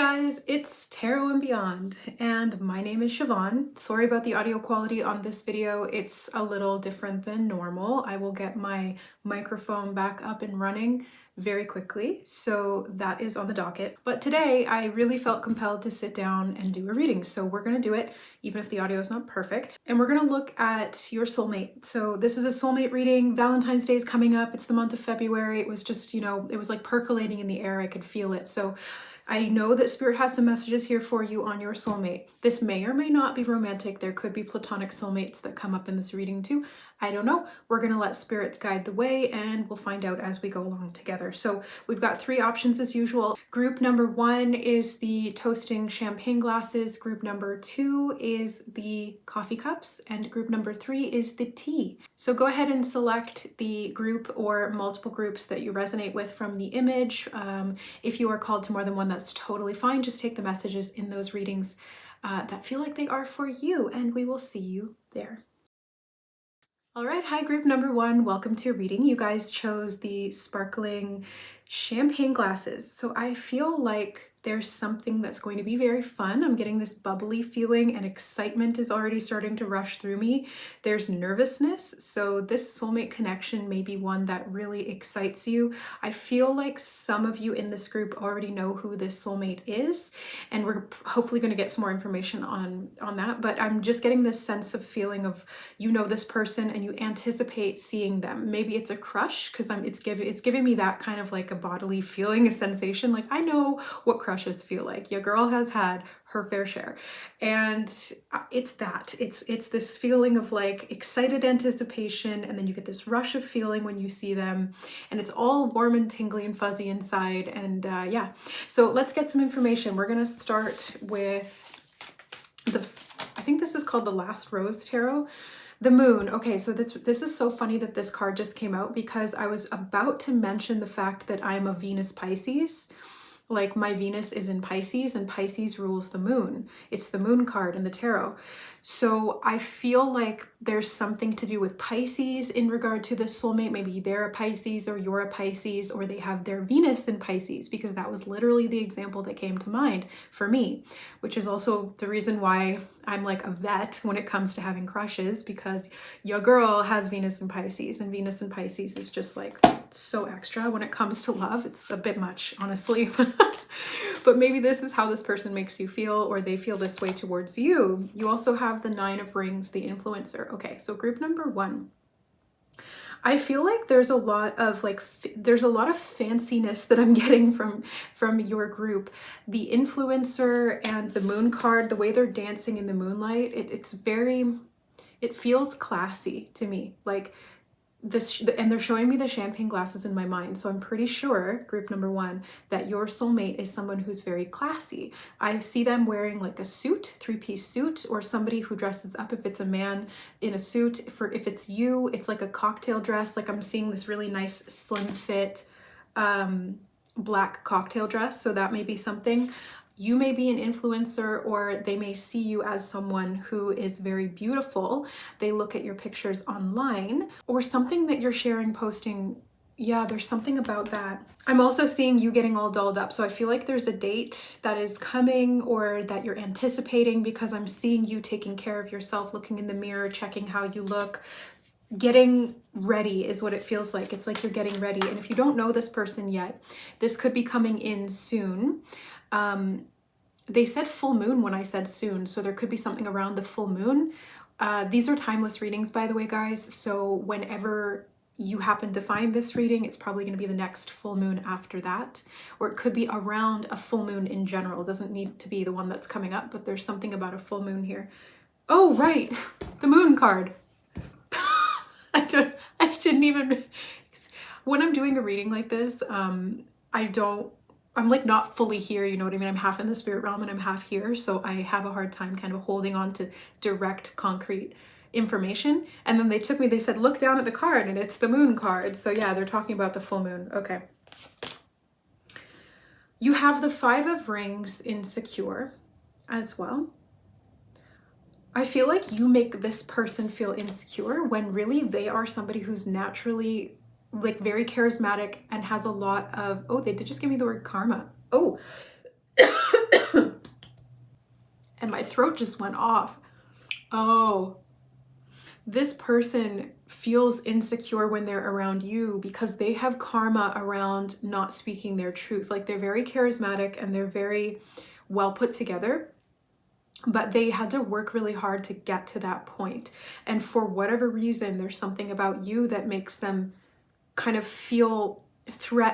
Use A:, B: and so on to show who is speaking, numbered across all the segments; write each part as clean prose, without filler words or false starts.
A: guys, it's Tarot and Beyond, and my name is Siobhan. Sorry about the audio quality on this video. It's a little different than normal. I will get my microphone back up and running very quickly, so that is on the docket. But today I really felt compelled to sit down and do a reading, so we're gonna do it even if the audio is not perfect. And we're gonna look at your soulmate. So this is a soulmate reading. Valentine's Day is coming up. It's the month of February. It was just, it was like percolating in the air. I could feel it. So I know that Spirit has some messages here for you on your soulmate. This may or may not be romantic. There could be platonic soulmates that come up in this reading too. I don't know. We're going to let Spirit guide the way and we'll find out as we go along together. So we've got three options as usual. Group number one is the toasting champagne glasses. Group number two is the coffee cups. And group number three is the tea. So go ahead and select the group or multiple groups that you resonate with from the image. If you are called to more than one, that's totally fine. Just take the messages in those readings that feel like they are for you, and we will see you there. All right, hi group number one, welcome to your reading. You guys chose the sparkling champagne glasses. So I feel like there's something that's going to be very fun. I'm getting this bubbly feeling and excitement is already starting to rush through me. There's nervousness. So this soulmate connection may be one that really excites you. I feel like some of you in this group already know who this soulmate is, and we're hopefully going to get some more information on that. But I'm just getting this sense of feeling of, this person and you anticipate seeing them. Maybe it's a crush because it's giving me that kind of like a bodily feeling, a sensation. Like I know what crushes feel like. Your girl has had her fair share, and it's this feeling of like excited anticipation, and then you get this rush of feeling when you see them, and it's all warm and tingly and fuzzy inside. And yeah, so let's get some information. We're gonna start with I think this is called the Last Rose Tarot. The moon. Okay, so this is so funny that this card just came out because I was about to mention the fact that I'm a Venus Pisces. Like my Venus is in Pisces and Pisces rules the moon. It's the moon card in the tarot. So I feel like there's something to do with Pisces in regard to this soulmate. Maybe they're a Pisces or you're a Pisces, or they have their Venus in Pisces, because that was literally the example that came to mind for me, which is also the reason why I'm like a vet when it comes to having crushes, because your girl has Venus in Pisces, and Venus in Pisces is just like so extra when it comes to love. It's a bit much, honestly. But maybe this is how this person makes you feel, or they feel this way towards you. You also have the Nine of Rings, the influencer. Okay, so group number one. I feel like there's a lot of fanciness that I'm getting from your group. The influencer and the moon card, the way they're dancing in the moonlight, it feels classy to me. Like this, and they're showing me the champagne glasses in my mind. So I'm pretty sure, group number one, that your soulmate is someone who's very classy. I see them wearing like a suit, three-piece suit, or somebody who dresses up if it's a man in a suit. If it's you, it's like a cocktail dress. Like I'm seeing this really nice slim fit black cocktail dress. So that may be something. You may be an influencer, or they may see you as someone who is very beautiful. They look at your pictures online, or something that you're sharing, posting. Yeah, there's something about that. I'm also seeing you getting all dolled up. So I feel like there's a date that is coming, or that you're anticipating, because I'm seeing you taking care of yourself, looking in the mirror, checking how you look. Getting ready is what it feels like. It's like you're getting ready. And if you don't know this person yet, this could be coming in soon. They said full moon when I said soon, so there could be something around the full moon. These are timeless readings, by the way, guys. So whenever you happen to find this reading, it's probably going to be the next full moon after that, or it could be around a full moon in general. It doesn't need to be the one that's coming up, but there's something about a full moon here. Oh, right, the moon card. I didn't even, when I'm doing a reading like this, I'm like not fully here, you know what I mean? I'm half in the spirit realm and I'm half here. So I have a hard time kind of holding on to direct, concrete information. And then they said, look down at the card, and it's the moon card. So yeah, they're talking about the full moon. Okay. You have the Five of Rings insecure as well. I feel like you make this person feel insecure when really they are somebody who's naturally like very charismatic and has a lot of, oh, they did just give me the word karma. Oh, and my throat just went off. Oh, this person feels insecure when they're around you because they have karma around not speaking their truth. Like, they're very charismatic and they're very well put together, but they had to work really hard to get to that point. And for whatever reason, there's something about you that makes them kind of feel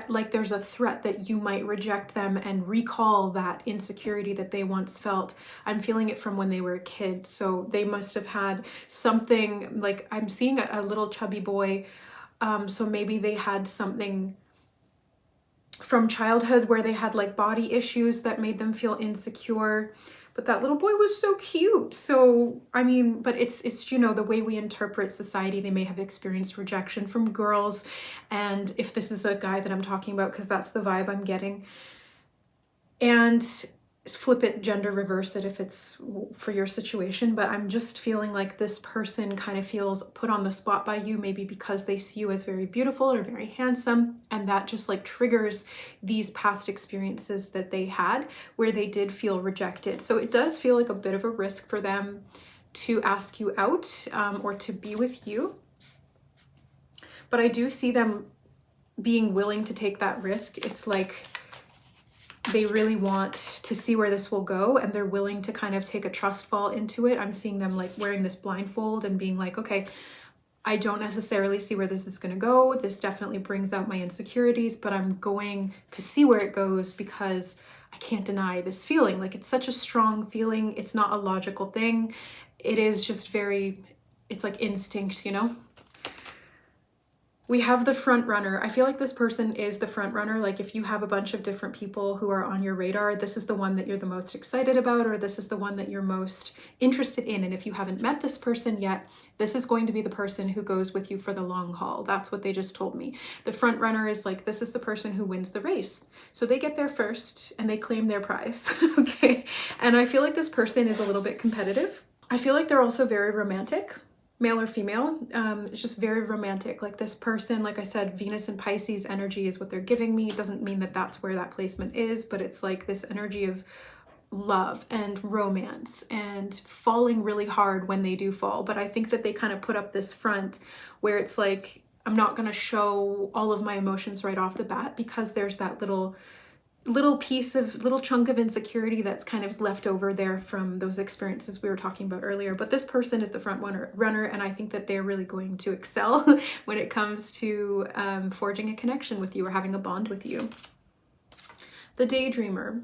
A: like there's a threat that you might reject them and recall that insecurity that they once felt. I'm feeling it from when they were a kid. So they must have had something, like I'm seeing a little chubby boy. So maybe they had something from childhood where they had like body issues that made them feel insecure. But that little boy was so cute. So, I mean, but it's, you know, the way we interpret society. They may have experienced rejection from girls. And if this is a guy that I'm talking about, because that's the vibe I'm getting. And flip it, gender reverse it if it's for your situation. But I'm just feeling like this person kind of feels put on the spot by you, maybe because they see you as very beautiful or very handsome, and that just like triggers these past experiences that they had where they did feel rejected. So it does feel like a bit of a risk for them to ask you out or to be with you, but I do see them being willing to take that risk. It's like they really want to see where this will go, and they're willing to kind of take a trust fall into it. I'm seeing them like wearing this blindfold and being like, okay, I don't necessarily see where this is going to go. This definitely brings out my insecurities, but I'm going to see where it goes because I can't deny this feeling. Like, it's such a strong feeling. It's not a logical thing. It is just very, it's like instinct, you know? We have the front runner. I feel like this person is the front runner. Like, if you have a bunch of different people who are on your radar, this is the one that you're the most excited about, or this is the one that you're most interested in. And if you haven't met this person yet, this is going to be the person who goes with you for the long haul. That's what they just told me. The front runner is like, this is the person who wins the race. So they get there first and they claim their prize. Okay. And I feel like this person is a little bit competitive. I feel like they're also very romantic. Male or female, it's just very romantic. Like, this person, like I said, Venus and Pisces energy is what they're giving me. It doesn't mean that that's where that placement is, but it's like this energy of love and romance and falling really hard when they do fall. But I think that they kind of put up this front where it's like, I'm not going to show all of my emotions right off the bat because there's that little chunk of insecurity that's kind of left over there from those experiences we were talking about earlier. But this person is the front runner, and I think that they're really going to excel when it comes to forging a connection with you or having a bond with you. The daydreamer.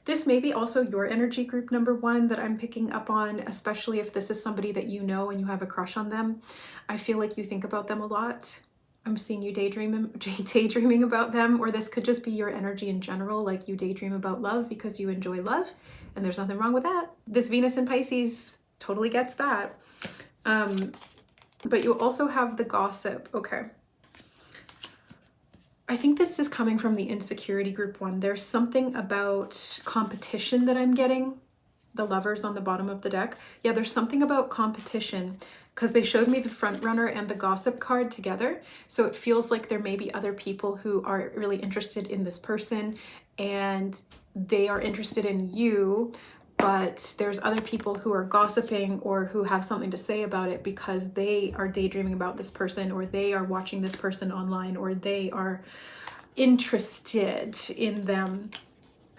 A: This may be also your energy group number one that I'm picking up on, especially if this is somebody that you know and you have a crush on them. I feel like you think about them a lot. I'm seeing you daydreaming about them, or this could just be your energy in general. Like, you daydream about love because you enjoy love, and there's nothing wrong with that. This Venus in Pisces totally gets that. But you also have the gossip. Okay. I think this is coming from the insecurity group one. There's something about competition that I'm getting. The Lovers on the bottom of the deck. Yeah, there's something about competition because they showed me the front runner and the gossip card together. So it feels like there may be other people who are really interested in this person and they are interested in you, but there's other people who are gossiping or who have something to say about it because they are daydreaming about this person, or they are watching this person online, or they are interested in them.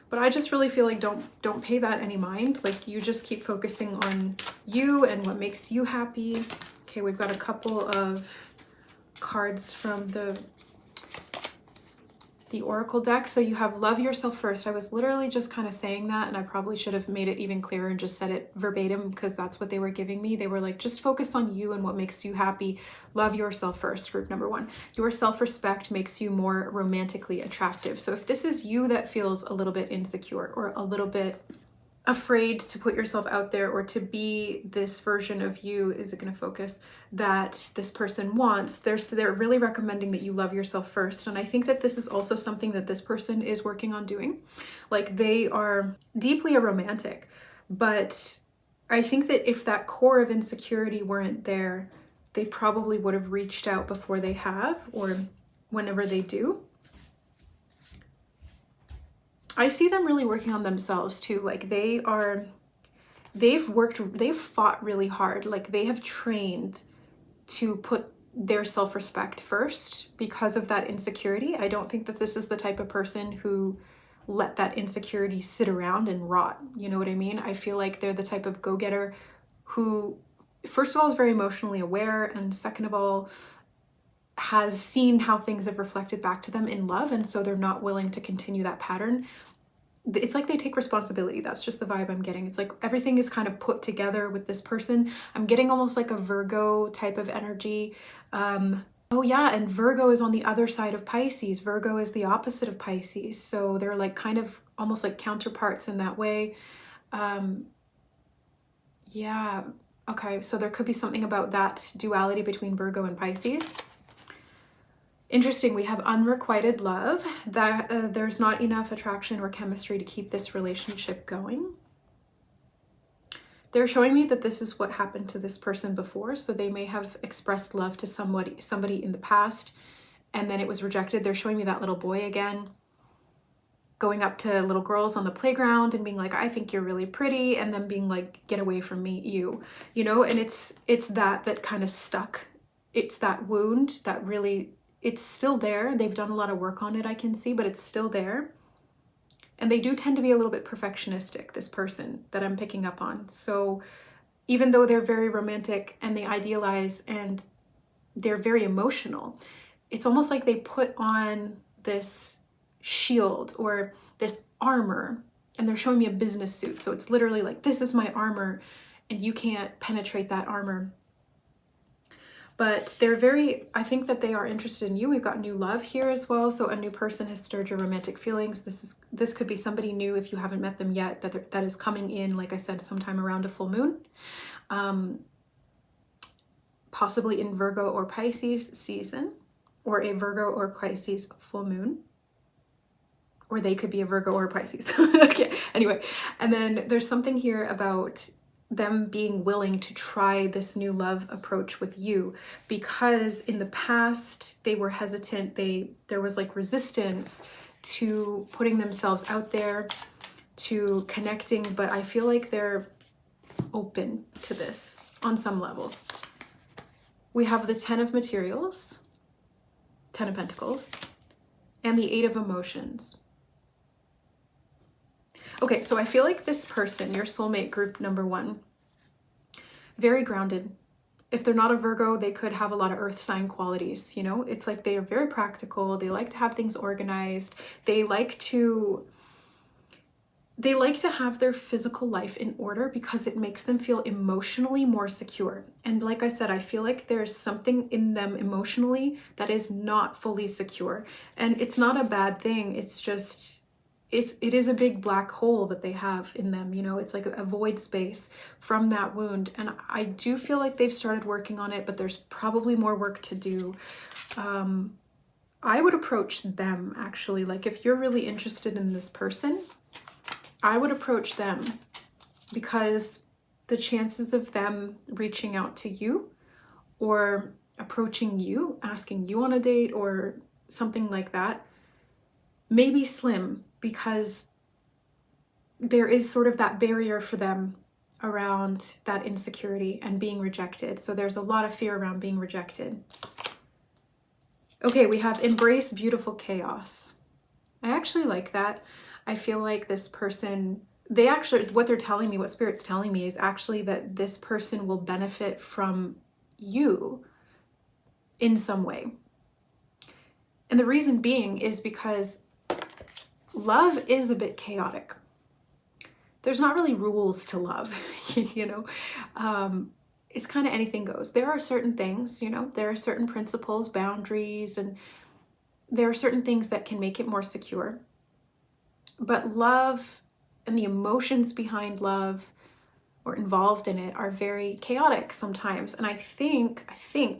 A: But I just really feel like don't pay that any mind. Like, you just keep focusing on you and what makes you happy. Okay, we've got a couple of cards from the Oracle deck. So you have love yourself first. I was literally just kind of saying that, and I probably should have made it even clearer and just said it verbatim because that's what they were giving me. They were like, just focus on you and what makes you happy. Love yourself first, group number one. Your self-respect makes you more romantically attractive. So if this is you that feels a little bit insecure or a little bit afraid to put yourself out there or to be this version of you, is it going to focus, that this person wants, they're really recommending that you love yourself first. And I think that this is also something that this person is working on doing. Like, they are deeply a romantic, but I think that if that core of insecurity weren't there, they probably would have reached out before they have, or whenever they do. I see them really working on themselves too. Like they've fought really hard. Like they have trained to put their self-respect first because of that insecurity. I don't think that this is the type of person who let that insecurity sit around and rot. You know what I mean? I feel like they're the type of go-getter who, first of all, is very emotionally aware, and second of all, has seen how things have reflected back to them in love, and so they're not willing to continue that pattern. It's like they take responsibility. That's just the vibe I'm getting. It's like everything is kind of put together with this person. I'm getting almost like a Virgo type of energy. Oh yeah, and Virgo is on the other side of Pisces. Virgo is the opposite of Pisces. So they're like kind of almost like counterparts in that way. Yeah, okay, so there could be something about that duality between Virgo and Pisces. Interesting, we have unrequited love, that there's not enough attraction or chemistry to keep this relationship going. They're showing me that this is what happened to this person before, so they may have expressed love to somebody in the past, and then it was rejected. They're showing me that little boy again, going up to little girls on the playground and being like, I think you're really pretty, and then being like, get away from me, you know, and it's that kind of stuck. It's that wound that really, it's still there. They've done a lot of work on it, I can see, but it's still there. And they do tend to be a little bit perfectionistic, this person that I'm picking up on. So even though they're very romantic and they idealize and they're very emotional, it's almost like they put on this shield or this armor, and they're showing me a business suit. So it's literally like, this is my armor and you can't penetrate that armor. But they're very, I think that they are interested in you. We've got new love here as well. So a new person has stirred your romantic feelings. This could be somebody new if you haven't met them yet, that is coming in, like I said, sometime around a full moon. Possibly in Virgo or Pisces season, or a Virgo or Pisces full moon. Or they could be a Virgo or a Pisces. Okay, anyway. And then there's something here about them being willing to try this new love approach with you, because in the past they were hesitant. There was like resistance to putting themselves out there, to connecting, but I feel like they're open to this on some level. We have the 10 of materials, 10 of pentacles, and the 8 of emotions. Okay, so I feel like this person, your soulmate group number 1, very grounded. If they're not a Virgo, they could have a lot of earth sign qualities, you know? It's like they are very practical. They like to have things organized. They like to have their physical life in order because it makes them feel emotionally more secure. And like I said, I feel like there's something in them emotionally that is not fully secure. And it's not a bad thing. It's just, it is a big black hole that they have in them, you know? It's like a void space from that wound. And I do feel like they've started working on it, but there's probably more work to do. I would approach them, actually. Like if you're really interested in this person, I would approach them, because the chances of them reaching out to you or approaching you, asking you on a date or something like that, may be slim, because there is sort of that barrier for them around that insecurity and being rejected. So there's a lot of fear around being rejected. Okay, we have embrace beautiful chaos. I actually like that. I feel like this person, what they're telling me, what Spirit's telling me is actually that this person will benefit from you in some way. And the reason being is because love is a bit chaotic. There's not really rules to love, you know? It's kind of anything goes. There are certain things, you know, there are certain principles, boundaries, and there are certain things that can make it more secure. But love and the emotions behind love or involved in it are very chaotic sometimes. And I think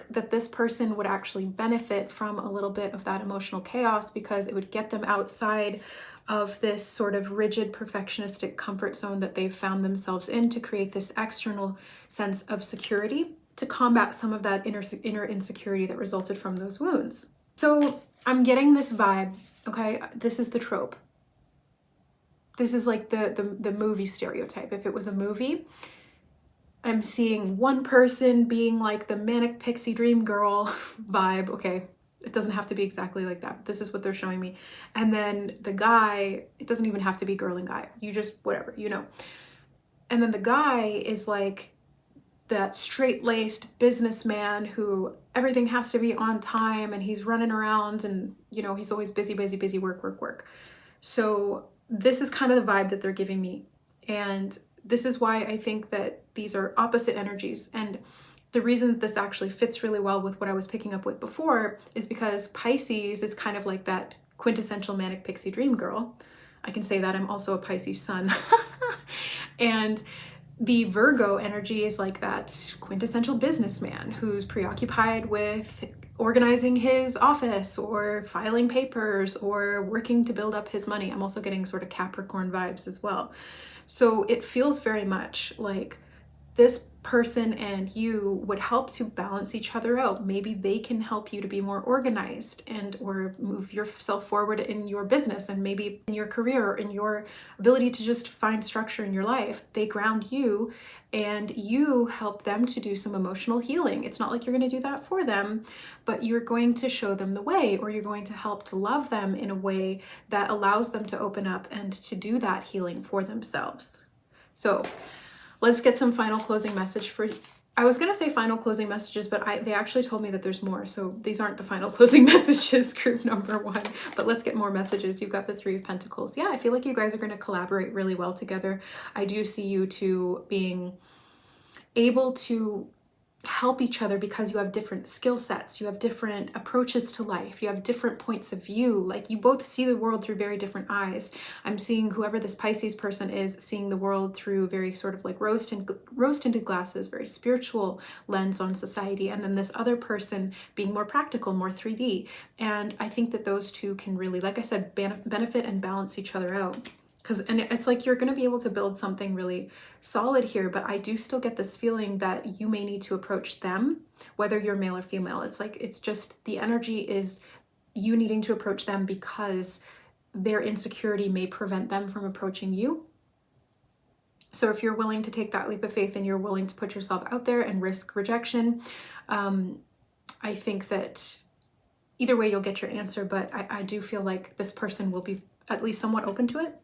A: that this person would actually benefit from a little bit of that emotional chaos, because it would get them outside of this sort of rigid perfectionistic comfort zone that they've found themselves in, to create this external sense of security, to combat some of that inner insecurity that resulted from those wounds. So I'm getting this vibe, okay? This is the trope. this is like the movie stereotype. If it was a movie, I'm seeing one person being like the manic pixie dream girl vibe. Okay, it doesn't have to be exactly like that, but this is what they're showing me. And then the guy, it doesn't even have to be girl and guy. You just, whatever, you know. And then the guy is like that straight-laced businessman who everything has to be on time, and he's running around, and you know, he's always busy, busy, busy, work, work, work. So this is kind of the vibe that they're giving me. And this is why I think that these are opposite energies. And the reason that this actually fits really well with what I was picking up with before is because Pisces is kind of like that quintessential manic pixie dream girl. I can say that I'm also a Pisces sun. And the Virgo energy is like that quintessential businessman who's preoccupied with organizing his office or filing papers or working to build up his money. I'm also getting sort of Capricorn vibes as well. So it feels very much like this person and you would help to balance each other out. Maybe they can help you to be more organized and or move yourself forward in your business, and maybe in your career or in your ability to just find structure in your life. They ground you and you help them to do some emotional healing. It's not like you're going to do that for them, but you're going to show them the way, or you're going to help to love them in a way that allows them to open up and to do that healing for themselves. So let's get some final closing message for, I was going to say final closing messages, but they actually told me that there's more. So these aren't the final closing messages, group number 1, but let's get more messages. You've got the 3 of Pentacles. Yeah, I feel like you guys are going to collaborate really well together. I do see you two being able to help each other because you have different skill sets, you have different approaches to life, you have different points of view. Like, you both see the world through very different eyes. I'm seeing whoever this Pisces person is seeing the world through very sort of like rose-tinted glasses, very spiritual lens on society, and then this other person being more practical, more 3D. And I think that those two can really, like I said, benefit and balance each other out. And it's like you're going to be able to build something really solid here, but I do still get this feeling that you may need to approach them, whether you're male or female. It's like, it's just the energy is you needing to approach them because their insecurity may prevent them from approaching you. So if you're willing to take that leap of faith and you're willing to put yourself out there and risk rejection, I think that either way you'll get your answer, but I do feel like this person will be at least somewhat open to it,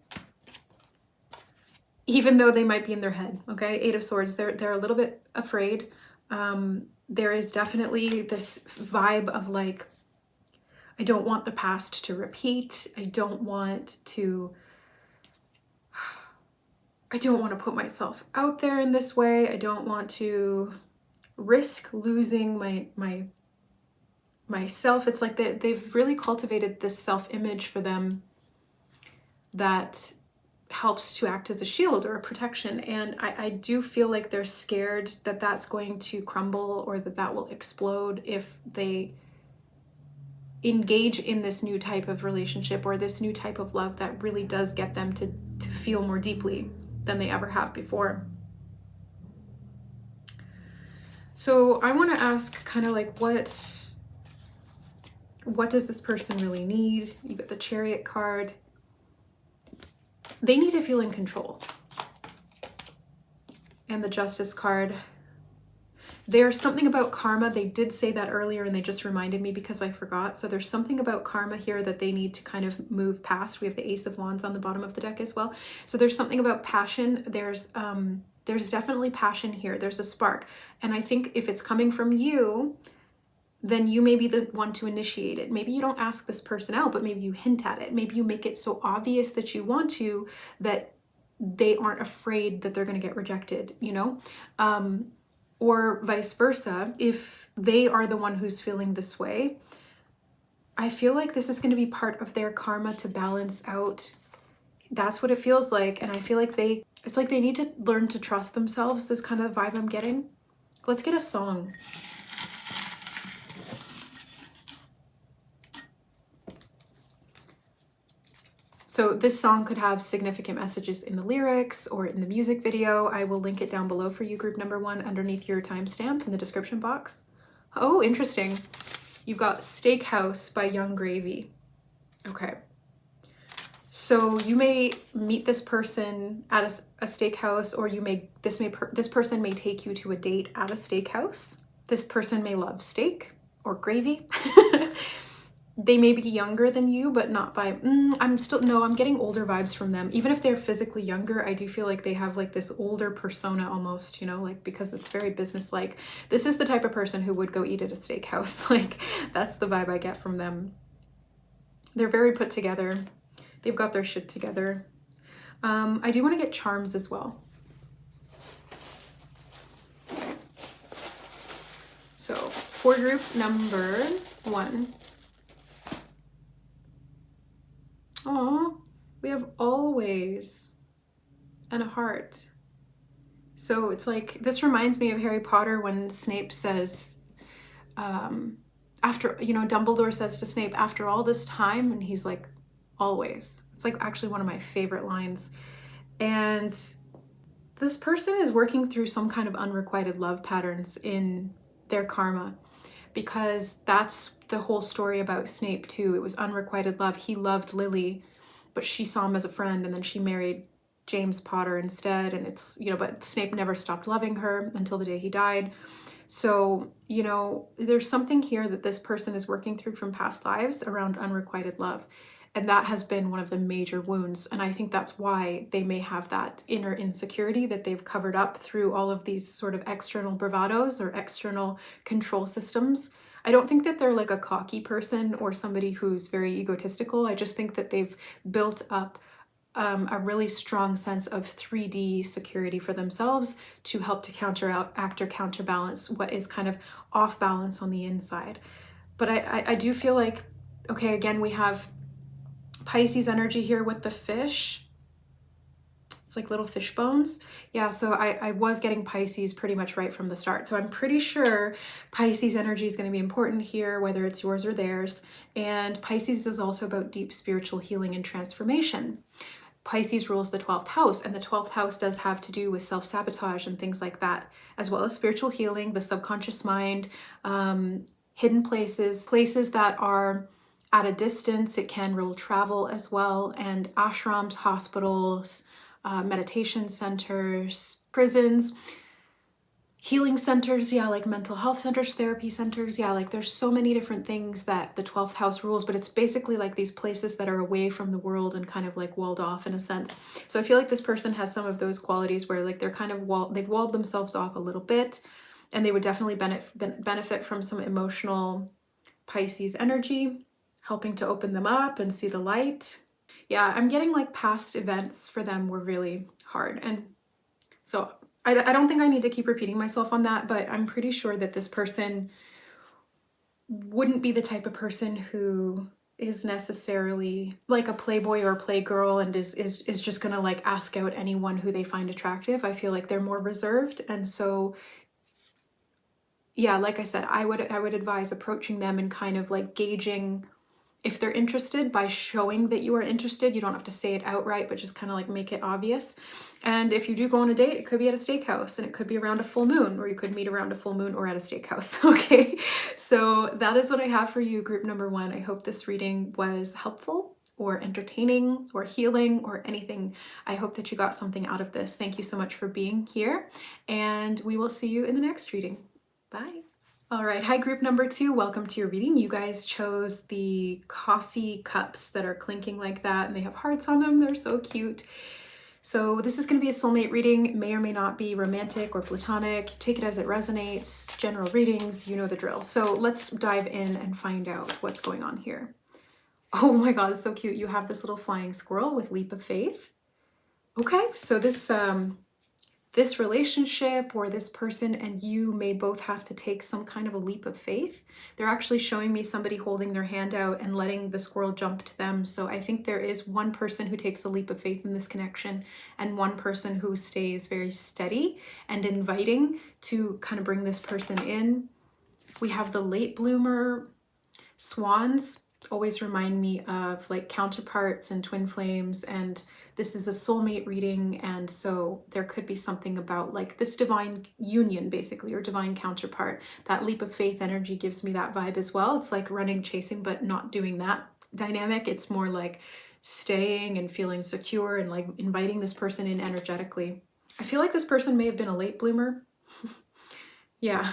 A: even though they might be in their head. Okay, 8 of Swords, they're a little bit afraid. There is definitely this vibe of like, I don't want the past to repeat. I don't want to put myself out there in this way. I don't want to risk losing myself. It's like they've really cultivated this self-image for them that helps to act as a shield or a protection. And I do feel like they're scared that that's going to crumble, or that will explode if they engage in this new type of relationship or this new type of love that really does get them to feel more deeply than they ever have before. So I want to ask kind of like, what does this person really need? You got the Chariot card. They need to feel in control. And the Justice card. There's something about karma. They did say that earlier and they just reminded me because I forgot. So there's something about karma here that they need to kind of move past. We have the Ace of Wands on the bottom of the deck as well. So there's something about passion. There's definitely passion here. There's a spark. And I think if it's coming from you, then you may be the one to initiate it. Maybe you don't ask this person out, but maybe you hint at it. Maybe you make it so obvious that you want to, that they aren't afraid that they're going to get rejected, you know? Or vice versa. If they are the one who's feeling this way, I feel like this is going to be part of their karma to balance out. That's what it feels like. And I feel like it's like they need to learn to trust themselves. This kind of vibe I'm getting. Let's get a song. So this song could have significant messages in the lyrics or in the music video. I will link it down below for you, group number 1, underneath your timestamp in the description box. Oh, interesting. You've got Steakhouse by Young Gravy. Okay. So you may meet this person at a steakhouse, or this person may take you to a date at a steakhouse. This person may love steak or gravy. They may be younger than you, but not by, I'm getting older vibes from them. Even if they're physically younger, I do feel like they have like this older persona almost, you know, like, because it's very businesslike. This is the type of person who would go eat at a steakhouse. Like, that's the vibe I get from them. They're very put together. They've got their shit together. I do want to get charms as well. So for group number 1. Oh, we have always and a heart. So it's like, this reminds me of Harry Potter when Snape says, after, you know, Dumbledore says to Snape, after all this time, and he's like, always. It's like actually one of my favorite lines. And this person is working through some kind of unrequited love patterns in their karma, because that's the whole story about Snape too. It was unrequited love. He loved Lily, but she saw him as a friend, and then she married James Potter instead. And it's, you know, but Snape never stopped loving her until the day he died. So, you know, there's something here that this person is working through from past lives around unrequited love. And that has been one of the major wounds. And I think that's why they may have that inner insecurity that they've covered up through all of these sort of external bravados or external control systems. I don't think that they're like a cocky person or somebody who's very egotistical. I just think that they've built up a really strong sense of 3D security for themselves to help to counteract or counterbalance what is kind of off balance on the inside. But I do feel like, okay, again, we have Pisces energy here with the fish. It's like little fish bones. Yeah, so I was getting Pisces pretty much right from the start. So I'm pretty sure Pisces energy is going to be important here, whether it's yours or theirs. And Pisces is also about deep spiritual healing and transformation. Pisces rules the 12th house, and the 12th house does have to do with self-sabotage and things like that, as well as spiritual healing, the subconscious mind, hidden places that are at a distance. It can rule travel as well, and ashrams, hospitals, meditation centers, prisons, healing centers, yeah, like mental health centers, therapy centers, yeah, like there's so many different things that the 12th house rules, but it's basically like these places that are away from the world and kind of like walled off in a sense. So I feel like this person has some of those qualities where like they're kind of they've walled themselves off a little bit, and they would definitely benefit from some emotional Pisces energy, helping to open them up and see the light. Yeah, I'm getting like past events for them were really hard. And so I don't think I need to keep repeating myself on that, but I'm pretty sure that this person wouldn't be the type of person who is necessarily like a playboy or playgirl and is just gonna like ask out anyone who they find attractive. I feel like they're more reserved. And so yeah, like I said, I would advise approaching them and kind of like gauging if they're interested by showing that you are interested. You don't have to say it outright, but just kind of like make it obvious. And if you do go on a date, it could be at a steakhouse, and it could be around a full moon, or you could meet around a full moon or at a steakhouse. Okay, so that is what I have for you, group number 1. I hope this reading was helpful or entertaining or healing or anything. I hope that you got something out of this. Thank you so much for being here, and we will see you in the next reading. Bye. All right, hi group number 2, welcome to your reading. You guys chose the coffee cups that are clinking like that, and they have hearts on them. They're so cute. So this is going to be a soulmate reading, may or may not be romantic or platonic. Take it as it resonates. General readings, you know the drill. So let's dive in and find out what's going on here. Oh my god, it's so cute. You have this little flying squirrel with leap of faith. Okay, so this relationship or this person and you may both have to take some kind of a leap of faith. They're actually showing me somebody holding their hand out and letting the squirrel jump to them. So I think there is one person who takes a leap of faith in this connection and one person who stays very steady and inviting to kind of bring this person in. We have the late bloomer. Swans always remind me of like counterparts and twin flames, and this is a soulmate reading, and so there could be something about like this divine union basically, or divine counterpart. That leap of faith energy gives me that vibe as well. It's like running, chasing, but not doing that dynamic. It's more like staying and feeling secure and like inviting this person in energetically. I feel like this person may have been a late bloomer. Yeah,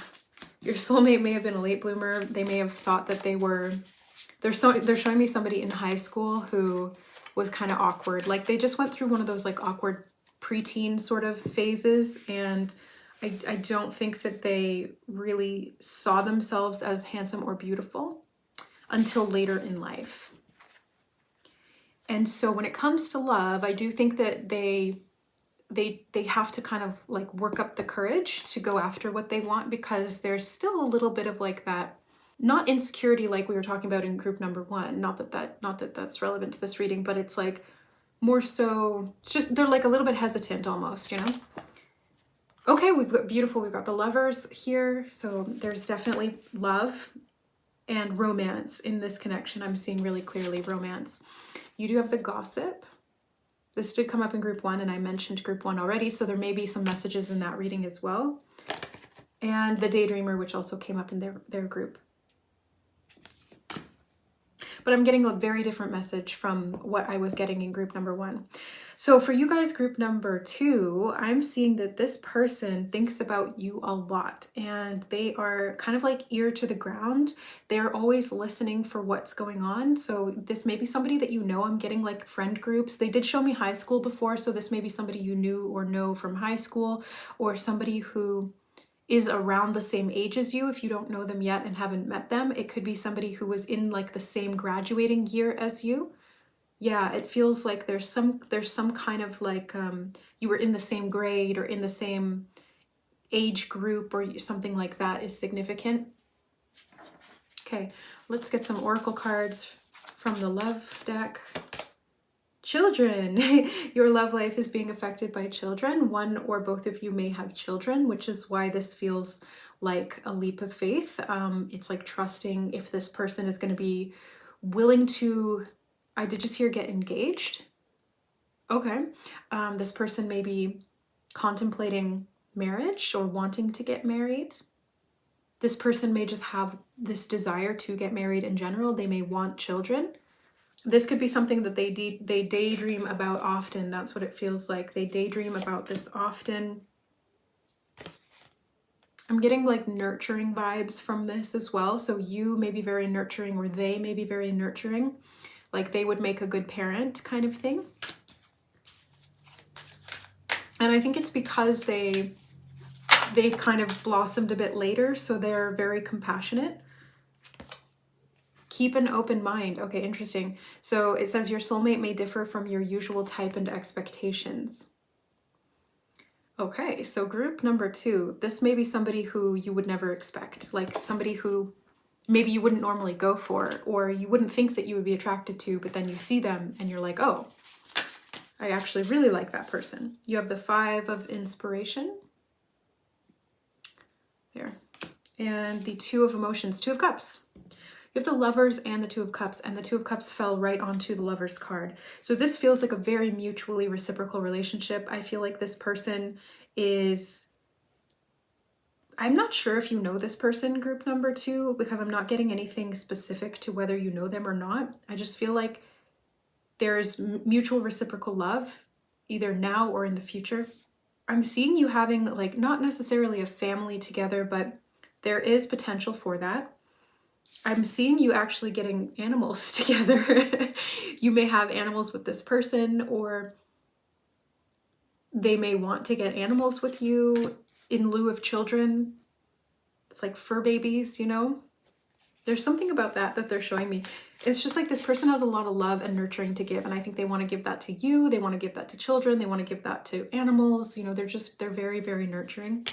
A: your soulmate may have been a late bloomer. They may have thought that they're showing me somebody in high school who was kind of awkward. Like they just went through one of those like awkward preteen sort of phases, and I don't think that they really saw themselves as handsome or beautiful until later in life. And so when it comes to love, I do think that they have to kind of like work up the courage to go after what they want, because there's still a little bit of like that, not insecurity like we were talking about in group number 1, not that that's relevant to this reading, but it's like more so just they're like a little bit hesitant almost, you know. Okay, we've got the Lovers here, so there's definitely love and romance in this connection. I'm seeing really clearly romance. You do have the Gossip. This did come up in group 1, and I mentioned group 1 already, so there may be some messages in that reading as well. And the Daydreamer, which also came up in their group. But I'm getting a very different message from what I was getting in group number 1. So for you guys, group number 2, I'm seeing that this person thinks about you a lot, and they are kind of like ear to the ground. They're always listening for what's going on. So this may be somebody that you know. I'm getting like friend groups. They did show me high school before, so this may be somebody you knew or know from high school, or somebody who is around the same age as you if you don't know them yet and haven't met them. It could be somebody who was in like the same graduating year as you. Yeah, it feels like there's some kind of like you were in the same grade or in the same age group or something like that is significant. Okay, let's get some oracle cards from the love deck. Children. Your love life is being affected by children. One or both of you may have children, which is why this feels like a leap of faith. It's like trusting if this person is going to be willing to, I did just hear get engaged. Okay. This person may be contemplating marriage or wanting to get married. This person may just have this desire to get married in general. They may want children. This could be something that they daydream about often. That's what it feels like. They daydream about this often. I'm getting like nurturing vibes from this as well. So you may be very nurturing, or they may be very nurturing. Like they would make a good parent kind of thing. And I think it's because they kind of blossomed a bit later, so they're very compassionate. Keep an open mind. Okay, interesting. So it says your soulmate may differ from your usual type and expectations. Okay, so group number 2, this may be somebody who you would never expect, like somebody who maybe you wouldn't normally go for, or you wouldn't think that you would be attracted to, but then you see them and you're like, oh, I actually really like that person. You have the 5 of Inspiration. There. And the 2 of Emotions, 2 of Cups. You have the Lovers and the 2 of Cups, and the 2 of Cups fell right onto the Lovers card. So this feels like a very mutually reciprocal relationship. I feel like this person is, I'm not sure if you know this person, group number 2, because I'm not getting anything specific to whether you know them or not. I just feel like there's mutual reciprocal love, either now or in the future. I'm seeing you having like not necessarily a family together, but there is potential for that. I'm seeing you actually getting animals together. You may have animals with this person, or they may want to get animals with you in lieu of children. It's like fur babies, you know? There's something about that they're showing me. It's just like this person has a lot of love and nurturing to give, and I think they want to give that to you. They want to give that to children. They want to give that to animals. You know, they're very, very nurturing.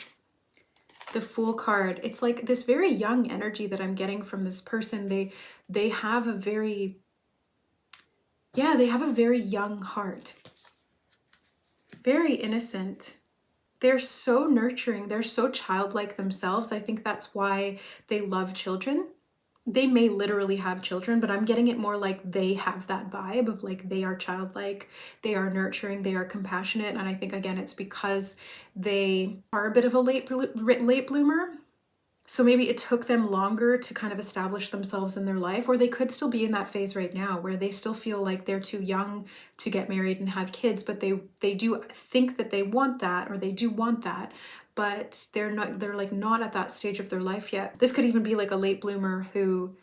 A: The Fool card, it's like this very young energy that I'm getting from this person. They have a very, yeah, they have a very young heart. Very innocent. They're so nurturing. They're so childlike themselves. I think that's why they love children. They may literally have children, but I'm getting it more like they have that vibe of like they are childlike, they are nurturing, they are compassionate. And I think, again, it's because they are a bit of a late bloomer. So maybe it took them longer to kind of establish themselves in their life, or they could still be in that phase right now where they still feel like they're too young to get married and have kids, but they do think that they want that, or they do want that, but they're like not at that stage of their life yet. This could even be like a late bloomer who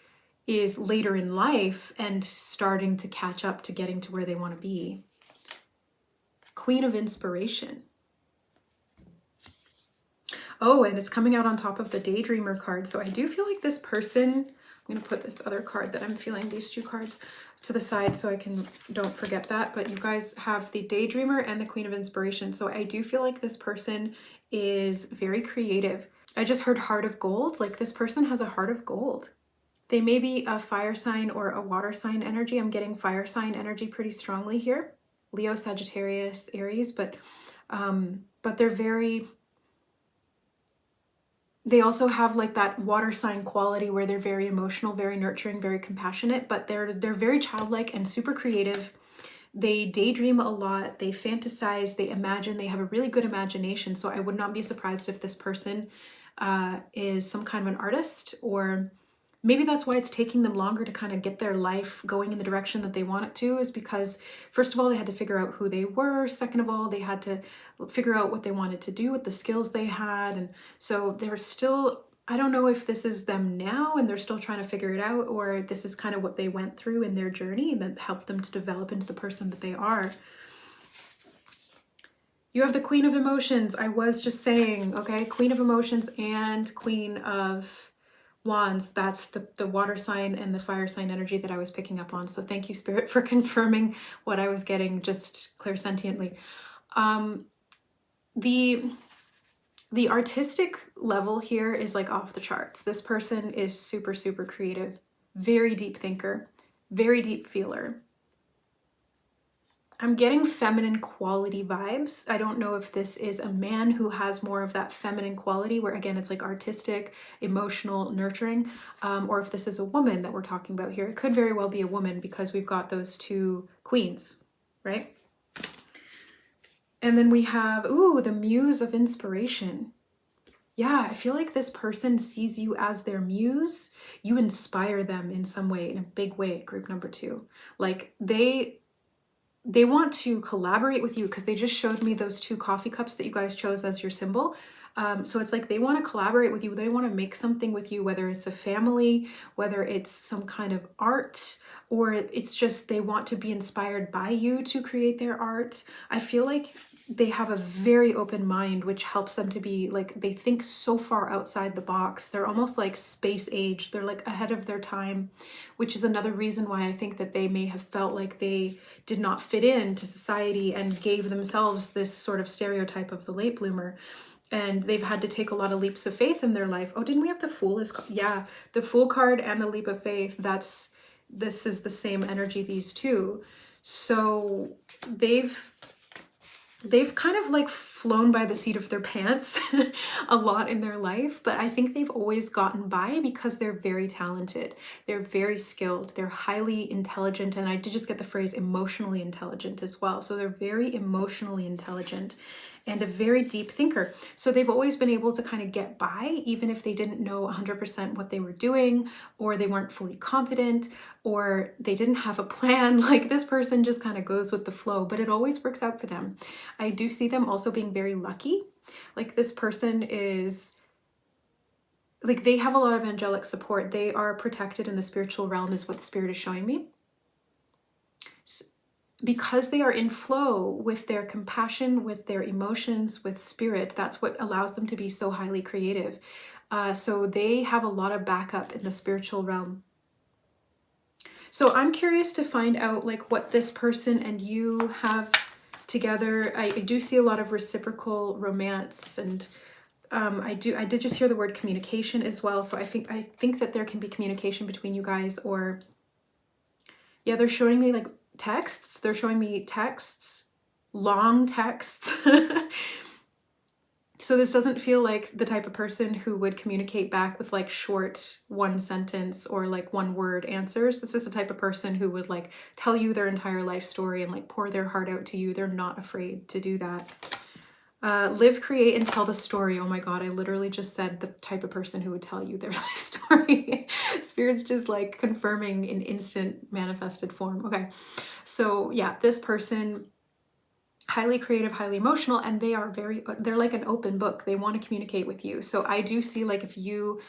A: is later in life and starting to catch up to getting to where they want to be. Queen of Inspiration. Oh, and it's coming out on top of the Daydreamer card. So I do feel like this person, I'm going to put this other card that I'm feeling, these two cards, to the side so I don't forget that. But you guys have the Daydreamer and the Queen of Inspiration. So I do feel like this person is very creative. I just heard Heart of Gold. Like this person has a heart of gold. They may be a fire sign or a water sign energy. I'm getting fire sign energy pretty strongly here. Leo, Sagittarius, Aries, but they're very... They also have like that water sign quality where they're very emotional, very nurturing, very compassionate, but they're very childlike and super creative. They daydream a lot, they fantasize, they imagine, they have a really good imagination. So I would not be surprised if this person is some kind of an artist, or maybe that's why it's taking them longer to kind of get their life going in the direction that they want it to, is because first of all, they had to figure out who they were. Second of all, they had to figure out what they wanted to do with the skills they had. And so they're still, I don't know if this is them now and they're still trying to figure it out, or this is kind of what they went through in their journey that helped them to develop into the person that they are. You have the Queen of Emotions. I was just saying, okay, Queen of Emotions and Queen of Wands. That's the water sign and the fire sign energy that I was picking up on. So thank you, Spirit, for confirming what I was getting just clairsentiently. The artistic level here is like off the charts. This person is super, super creative, very deep thinker, very deep feeler. I'm getting feminine quality vibes. I don't know if this is a man who has more of that feminine quality where, again, it's like artistic, emotional, nurturing, or if this is a woman that we're talking about here. It could very well be a woman because we've got those two queens, right? And then we have, ooh, the Muse of Inspiration. Yeah, I feel like this person sees you as their muse. You inspire them in some way, in a big way, group number 2. Like they want to collaborate with you because they just showed me those 2 coffee cups that you guys chose as your symbol. So it's like they want to collaborate with you. They want to make something with you, whether it's a family, whether it's some kind of art, or it's just they want to be inspired by you to create their art. I feel like they have a very open mind, which helps them to be like, they think so far outside the box. They're almost like space age. They're like ahead of their time, which is another reason why I think that they may have felt like they did not fit into society and gave themselves this sort of stereotype of the late bloomer. And they've had to take a lot of leaps of faith in their life. Oh, didn't we have the Fool? Yeah, the Fool card and the Leap of Faith. This is the same energy, these two. So they've kind of like flown by the seat of their pants a lot in their life, but I think they've always gotten by because they're very talented. They're very skilled. They're highly intelligent. And I did just get the phrase emotionally intelligent as well. So they're very emotionally intelligent and a very deep thinker. So they've always been able to kind of get by, even if they didn't know 100% what they were doing, or they weren't fully confident, or they didn't have a plan. Like this person just kind of goes with the flow, but it always works out for them. I do see them also being very lucky. Like this person is, like they have a lot of angelic support. They are protected in the spiritual realm is what the Spirit is showing me. Because they are in flow with their compassion, with their emotions, with spirit, that's what allows them to be so highly creative. So they have a lot of backup in the spiritual realm. So I'm curious to find out like what this person and you have together. I do see a lot of reciprocal romance, and I did just hear the word communication as well. So I think that there can be communication between you guys, or yeah, they're showing me like texts. They're showing me texts, long texts. So this doesn't feel like the type of person who would communicate back with like short 1 sentence or like 1 word answers. This is the type of person who would like tell you their entire life story and like pour their heart out to you. They're not afraid to do that. Live, create, and tell the story. Oh my God, I literally just said the type of person who would tell you their life story. Spirit's just like confirming in instant manifested form. Okay, so yeah, this person, highly creative, highly emotional, and they're like an open book. They want to communicate with you. So I do see, like, if you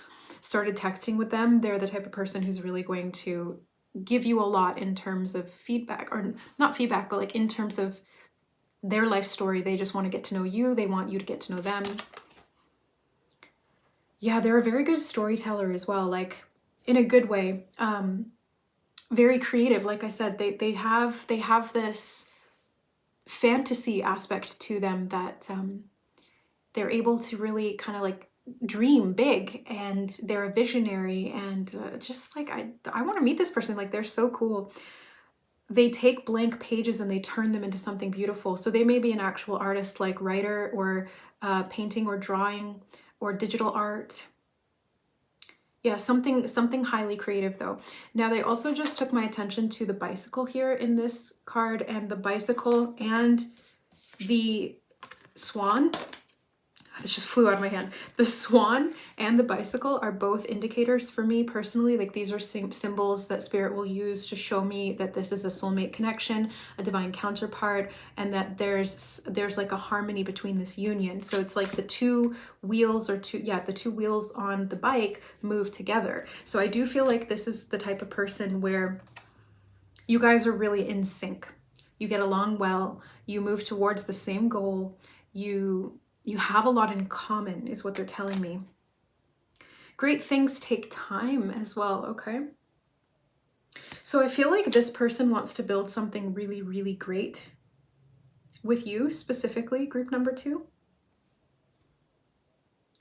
A: started texting with them, they're the type of person who's really going to give you a lot in terms of feedback, or not feedback, but like in terms of their life story. They just want to get to know you. They want you to get to know them. Yeah, they're a very good storyteller as well, like in a good way. Very creative. Like I said, they have this fantasy aspect to them that they're able to really kind of like dream big, and they're a visionary, and just like I want to meet this person. Like, they're so cool. They take blank pages and they turn them into something beautiful. So they may be an actual artist, like writer or painting or drawing or digital art. Yeah, something highly creative though. Now they also just took my attention to the bicycle here in this card, and the bicycle and the swan. This just flew out of my hand. The swan and the bicycle are both indicators for me personally. Like, these are symbols that Spirit will use to show me that this is a soulmate connection, a divine counterpart, and that there's like a harmony between this union. So it's like the two wheels, the two wheels on the bike move together. So I do feel like this is the type of person where you guys are really in sync. You get along well. You move towards the same goal. You have a lot in common, is what they're telling me. Great things take time as well, okay? So I feel like this person wants to build something really, really great with you, specifically, group number 2.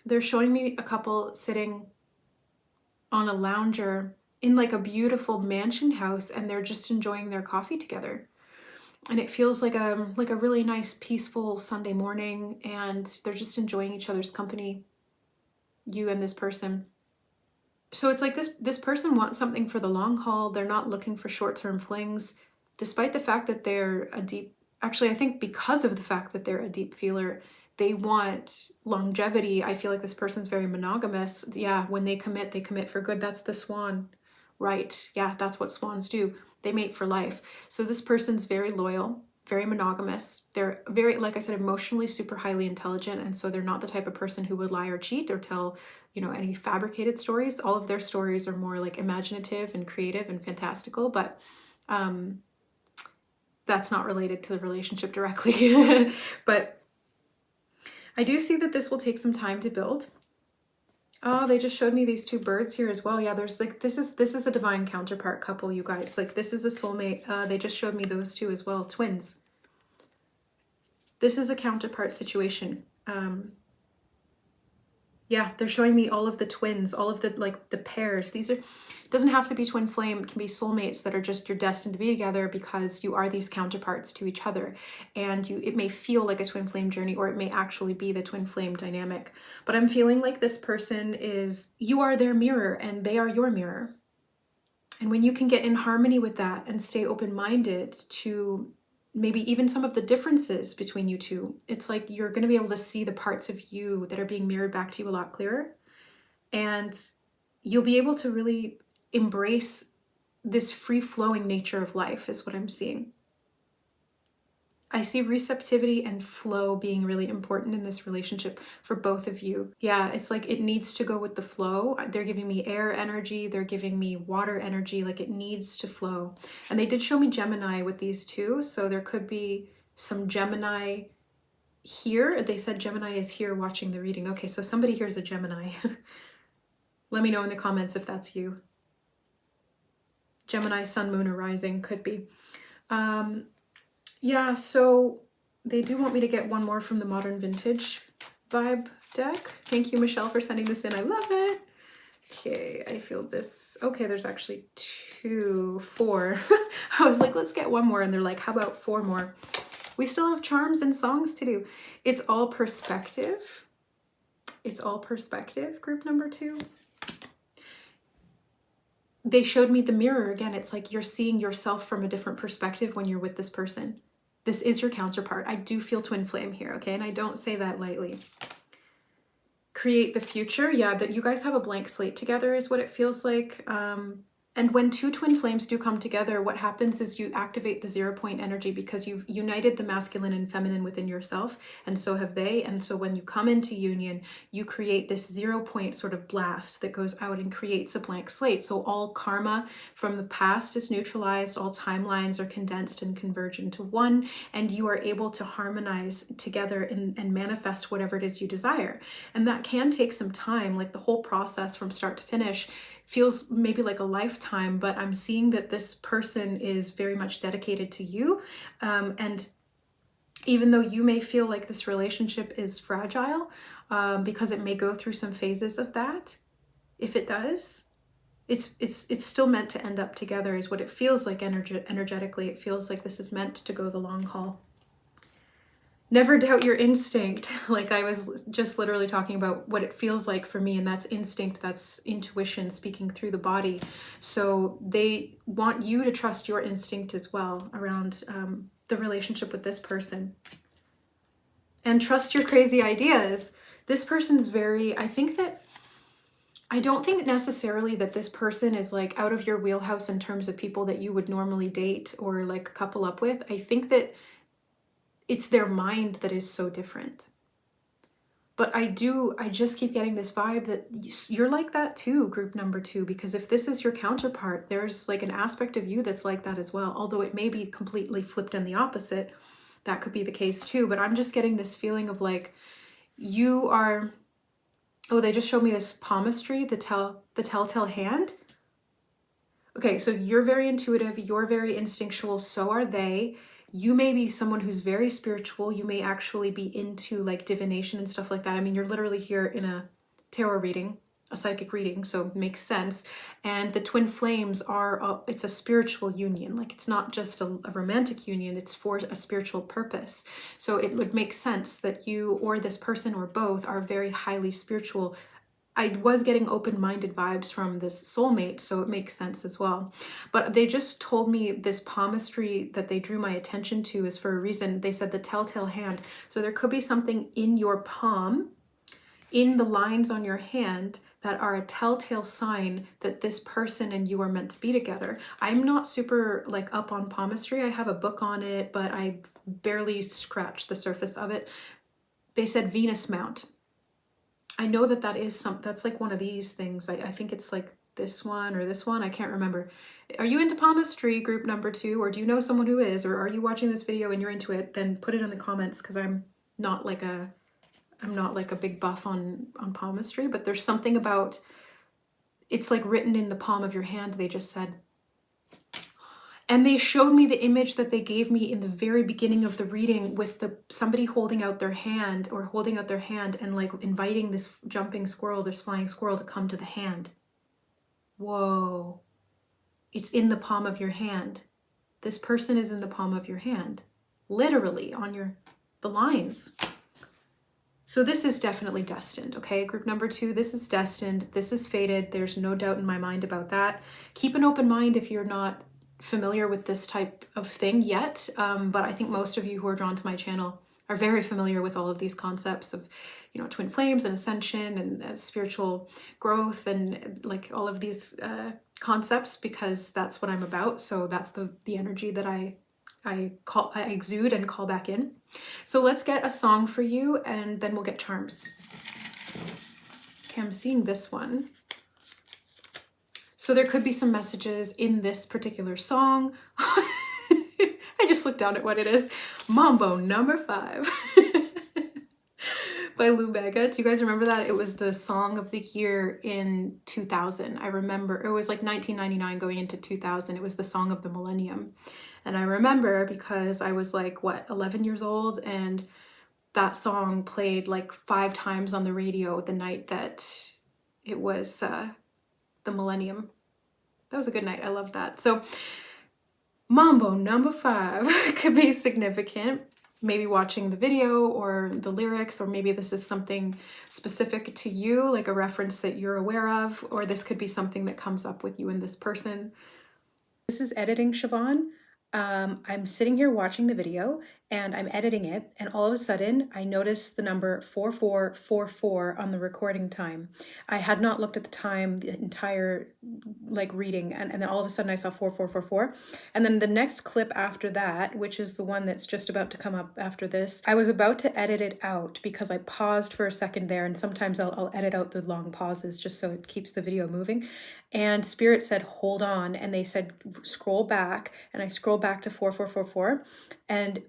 A: They're showing me a couple sitting on a lounger in like a beautiful mansion house, and they're just enjoying their coffee together. And it feels like a really nice, peaceful Sunday morning, and they're just enjoying each other's company, you and this person. So it's like this person wants something for the long haul. They're not looking for short-term flings, despite the fact that they're a deep, actually I think because of the fact that they're a deep feeler, they want longevity. I feel like this person's very monogamous. Yeah, when they commit for good. That's the swan, right? Yeah, that's what swans do. They mate for life. So this person's very loyal, very monogamous. They're very, like I said, emotionally super highly intelligent. And so they're not the type of person who would lie or cheat or tell, any fabricated stories. All of their stories are more like imaginative and creative and fantastical, but that's not related to the relationship directly. But I do see that this will take some time to build. Oh, they just showed me these 2 birds here as well. Yeah, there's like, this is a divine counterpart couple, you guys. Like, this is a soulmate. They just showed me those 2 as well, twins. This is a counterpart situation. Yeah, they're showing me all of the twins, all of the the pairs. These are, it doesn't have to be twin flame. It can be soulmates that are just, you're destined to be together because you are these counterparts to each other. And it may feel like a twin flame journey, or it may actually be the twin flame dynamic. But I'm feeling like this person you are their mirror and they are your mirror. And when you can get in harmony with that and stay open-minded to maybe even some of the differences between you two, it's like you're going to be able to see the parts of you that are being mirrored back to you a lot clearer. And you'll be able to really embrace this free-flowing nature of life, is what I'm seeing. I see receptivity and flow being really important in this relationship for both of you. Yeah, it's like it needs to go with the flow. They're giving me air energy. They're giving me water energy. Like, it needs to flow. And they did show me Gemini with these 2. So there could be some Gemini here. They said Gemini is here watching the reading. Okay, so somebody here is a Gemini. Let me know in the comments if that's you. Gemini, sun, moon, or rising could be. Yeah, so they do want me to get one more from the Modern Vintage vibe deck. Thank you, Michelle, for sending this in. I love it. Okay, I feel this. Okay, there's actually 4. I was like, let's get one more. And they're like, how about 4 more? We still have charms and songs to do. It's all perspective. It's all perspective, group number 2. They showed me the mirror again. It's like you're seeing yourself from a different perspective when you're with this person. This is your counterpart. I do feel twin flame here, okay? And I don't say that lightly. Create the future. Yeah, that you guys have a blank slate together is what it feels like. And when two twin flames do come together, what happens is you activate the 0 point energy because you've united the masculine and feminine within yourself, and so have they. And so when you come into union, you create this 0 point sort of blast that goes out and creates a blank slate. So all karma from the past is neutralized, all timelines are condensed and converge into one, and you are able to harmonize together and manifest whatever it is you desire. And that can take some time, like the whole process from start to finish feels maybe like a lifetime, but I'm seeing that this person is very much dedicated to you. And even though you may feel like this relationship is fragile, because it may go through some phases of that, if it does, it's still meant to end up together is what it feels like energetically. It feels like this is meant to go the long haul. Never doubt your instinct. Like I was just literally talking about what it feels like for me, and that's instinct, that's intuition speaking through the body. So they want you to trust your instinct as well around the relationship with this person. And trust your crazy ideas. This person's very, I don't think necessarily that this person is like out of your wheelhouse in terms of people that you would normally date or like couple up with. I think that it's their mind that is so different. But I just keep getting this vibe that you're like that too, group number 2, because if this is your counterpart, there's like an aspect of you that's like that as well. Although it may be completely flipped and the opposite, that could be the case too. But I'm just getting this feeling of like you are, oh, they just showed me this palmistry, the telltale hand. Okay, so you're very intuitive, you're very instinctual, so are they. You may be someone who's very spiritual. You may actually be into like divination and stuff like that. I mean, you're literally here in a tarot reading, a psychic reading, so it makes sense. And the twin flames are, it's a spiritual union. Like it's not just a romantic union, it's for a spiritual purpose. So it would make sense that you or this person or both are very highly spiritual. I was getting open-minded vibes from this soulmate, so it makes sense as well. But they just told me this palmistry that they drew my attention to is for a reason. They said the telltale hand. So there could be something in your palm, in the lines on your hand, that are a telltale sign that this person and you are meant to be together. I'm not super like up on palmistry. I have a book on it, but I barely scratched the surface of it. They said Venus mount. I know that that's like one of these things. I think it's like this one or this one. I can't remember. Are you into palmistry, group number 2? Or do you know someone who is? Or are you watching this video and you're into it? Then put it in the comments, because I'm not like a big buff on palmistry, but there's something about, it's like written in the palm of your hand, they just said. And they showed me the image that they gave me in the very beginning of the reading with somebody holding out their hand and like inviting this jumping squirrel, this flying squirrel to come to the hand. Whoa. It's in the palm of your hand. This person is in the palm of your hand. Literally on the lines. So this is definitely destined, okay? Group number 2, this is destined. This is fated. There's no doubt in my mind about that. Keep an open mind if you're not familiar with this type of thing yet, but I think most of you who are drawn to my channel are very familiar with all of these concepts of, you know, twin flames and ascension and spiritual growth and like all of these concepts, because that's what I'm about. So that's the energy that I exude and call back in. So let's get a song for you and then we'll get charms. Okay, I'm seeing this one. So there could be some messages in this particular song. I just looked down at what it is. Mambo number 5 by Lou Bega. Do you guys remember that? It was the song of the year in 2000. I remember it was like 1999 going into 2000. It was the song of the millennium. And I remember because I was like, 11 years old, and that song played like 5 times on the radio the night that it was the millennium. That was a good night. I loved that. So Mambo number 5 could be significant. Maybe watching the video or the lyrics, or maybe this is something specific to you, like a reference that you're aware of, or this could be something that comes up with you and this person. This is editing Siobhan. I'm sitting here watching the video and I'm editing it, and all of a sudden I notice the number 4444 on the recording time. I had not looked at the time the entire like reading, and then all of a sudden I saw 4444. And then the next clip after that, which is the one that's just about to come up after this, I was about to edit it out because I paused for a second there, and sometimes I'll edit out the long pauses just so it keeps the video moving. And Spirit said, hold on. And they said, scroll back. And I scrolled back to 4444. And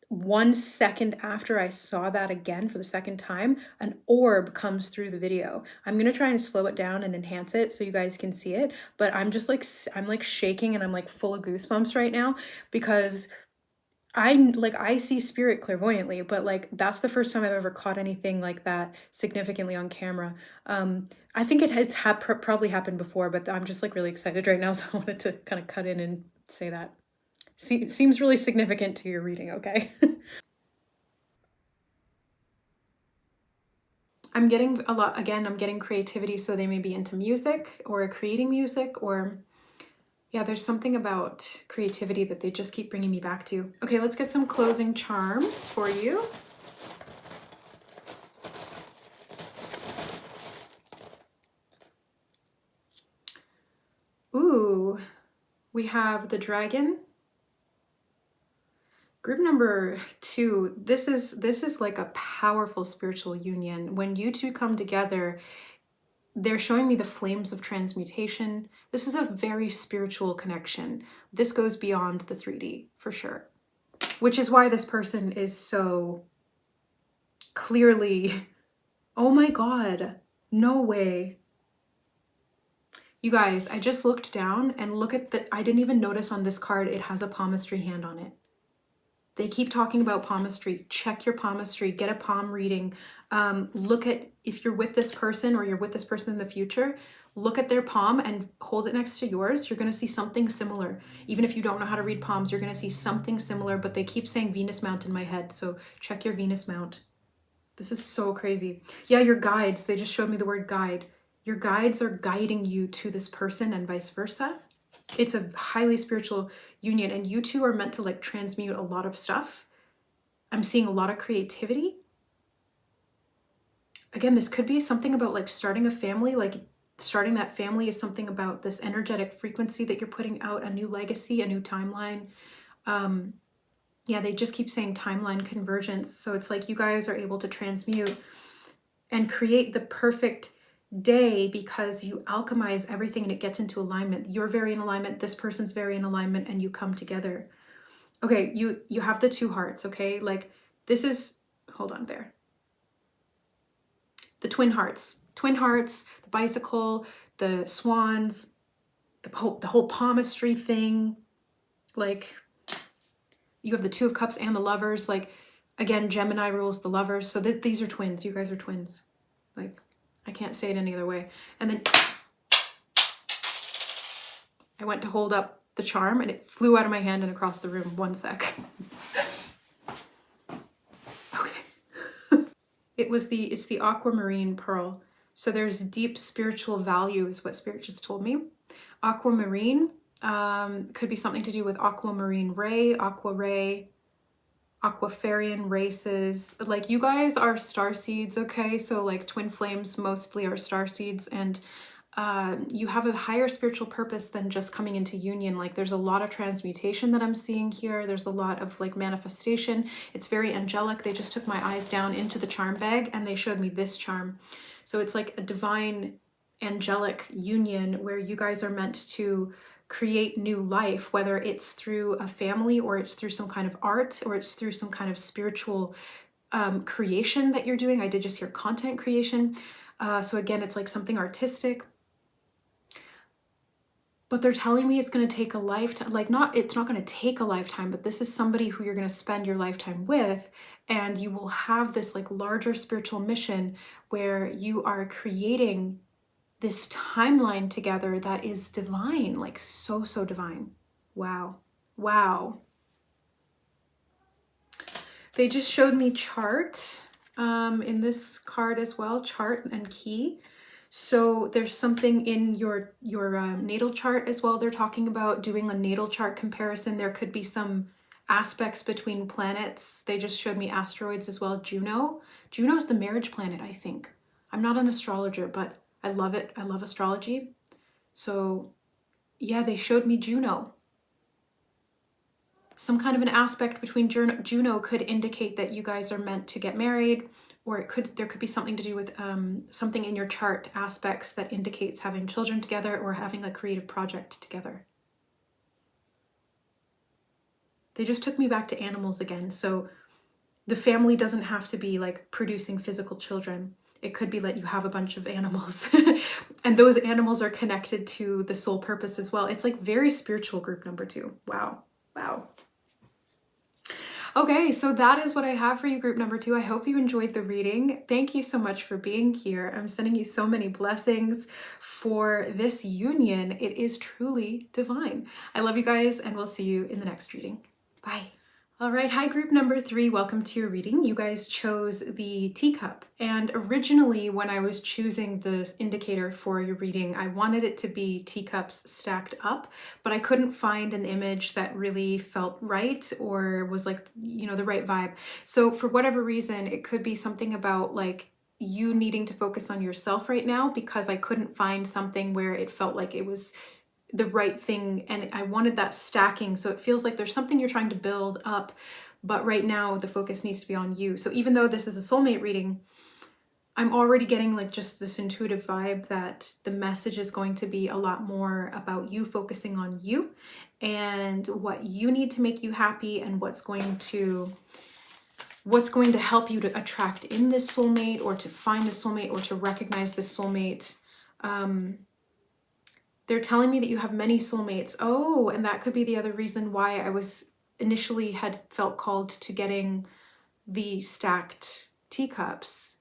A: 1 second after I saw that again for the second time, an orb comes through the video. I'm going to try and slow it down and enhance it so you guys can see it. But I'm just like, I'm like shaking and I'm like full of goosebumps right now because I see spirit clairvoyantly, but like that's the first time I've ever caught anything like that significantly on camera. I think it's probably happened before, but I'm just like really excited right now, so I wanted to kind of cut in and say that. Seems really significant to your reading, okay? I'm getting a lot, again, I'm getting creativity, so they may be into music or creating music, or yeah, there's something about creativity that they just keep bringing me back to. Okay, let's get some closing charms for you. Ooh, we have the dragon. Group number 2, this is like a powerful spiritual union. When you two come together, they're showing me the flames of transmutation. This is a very spiritual connection. This goes beyond the 3D for sure, which is why this person is so clearly, oh my God, no way. You guys, I just looked down and look at I didn't even notice on this card, it has a palmistry hand on it. They keep talking about palmistry. Check your palmistry, get a palm reading. Look at, if you're with this person or you're with this person in the future, look at their palm and hold it next to yours. You're gonna see something similar. Even if you don't know how to read palms, you're gonna see something similar, but they keep saying Venus mount in my head. So check your Venus mount. This is so crazy. Yeah, your guides, they just showed me the word guide. Your guides are guiding you to this person and vice versa. It's a highly spiritual union, and you two are meant to like transmute a lot of stuff. I'm seeing a lot of creativity. Again, this could be something about like starting a family, like starting that family is something about this energetic frequency that you're putting out, a new legacy, a new timeline. Yeah, they just keep saying timeline convergence. So it's like you guys are able to transmute and create the perfect day because you alchemize everything and it gets into alignment. You're very in alignment, this person's very in alignment, and you come together. Okay, you have the 2 hearts, okay? Like this is, hold on there. The twin hearts, the bicycle, the swans, the whole palmistry thing. Like you have the 2 of Cups and the Lovers. Like again, Gemini rules the Lovers. So these are twins. You guys are twins. Like I can't say it any other way. And then I went to hold up the charm and it flew out of my hand and across the room. 1 sec. Okay. It's the aquamarine pearl. So there's deep spiritual value is what Spirit just told me. Aquamarine could be something to do with aquamarine ray, aquafarian races. Like you guys are star seeds, okay? So like twin flames mostly are star seeds, and you have a higher spiritual purpose than just coming into union. Like there's a lot of transmutation that I'm seeing here. There's a lot of like manifestation. It's very angelic. They just took my eyes down into the charm bag and they showed me this charm. So it's like a divine angelic union where you guys are meant to create new life, whether it's through a family or it's through some kind of art or it's through some kind of spiritual creation that you're doing. I did just hear content creation. So again, it's like something artistic. But they're telling me it's going to take a lifetime, like it's not going to take a lifetime, but this is somebody who you're going to spend your lifetime with, and you will have this like larger spiritual mission where you are creating this timeline together that is divine, like so divine. Wow. Wow. They just showed me chart in this card as well, chart and key. So there's something in your natal chart as well. They're talking about doing a natal chart comparison. There could be some aspects between planets. They just showed me asteroids as well. Juno's the marriage planet, I think. I'm not an astrologer, but I love it. I love astrology. So yeah, they showed me Juno. Some kind of an aspect between Juno could indicate that you guys are meant to get married, or there could be something to do with something in your chart aspects that indicates having children together or having a creative project together. They just took me back to animals again. So the family doesn't have to be like producing physical children. It could be that you have a bunch of animals and those animals are connected to the soul purpose as well. It's like very spiritual, group number 2. Wow. Wow. Okay, so that is what I have for you, group number 2. I hope you enjoyed the reading. Thank you so much for being here. I'm sending you so many blessings for this union. It is truly divine. I love you guys, and we'll see you in the next reading. Bye. All right, hi group number 3, welcome to your reading. You guys chose the teacup, and originally when I was choosing the indicator for your reading, I wanted it to be teacups stacked up, but I couldn't find an image that really felt right or was like, you know, the right vibe. So for whatever reason, it could be something about like you needing to focus on yourself right now, because I couldn't find something where it felt like it was the right thing, and I wanted that stacking, so it feels like there's something you're trying to build up, but right now the focus needs to be on you. So even though this is a soulmate reading, I'm already getting like just this intuitive vibe that the message is going to be a lot more about you focusing on you and what you need to make you happy, and what's going to help you to attract in this soulmate, or to find the soulmate, or to recognize the soulmate. They're telling me that you have many soulmates. Oh, and that could be the other reason why I was initially had felt called to getting the stacked teacups.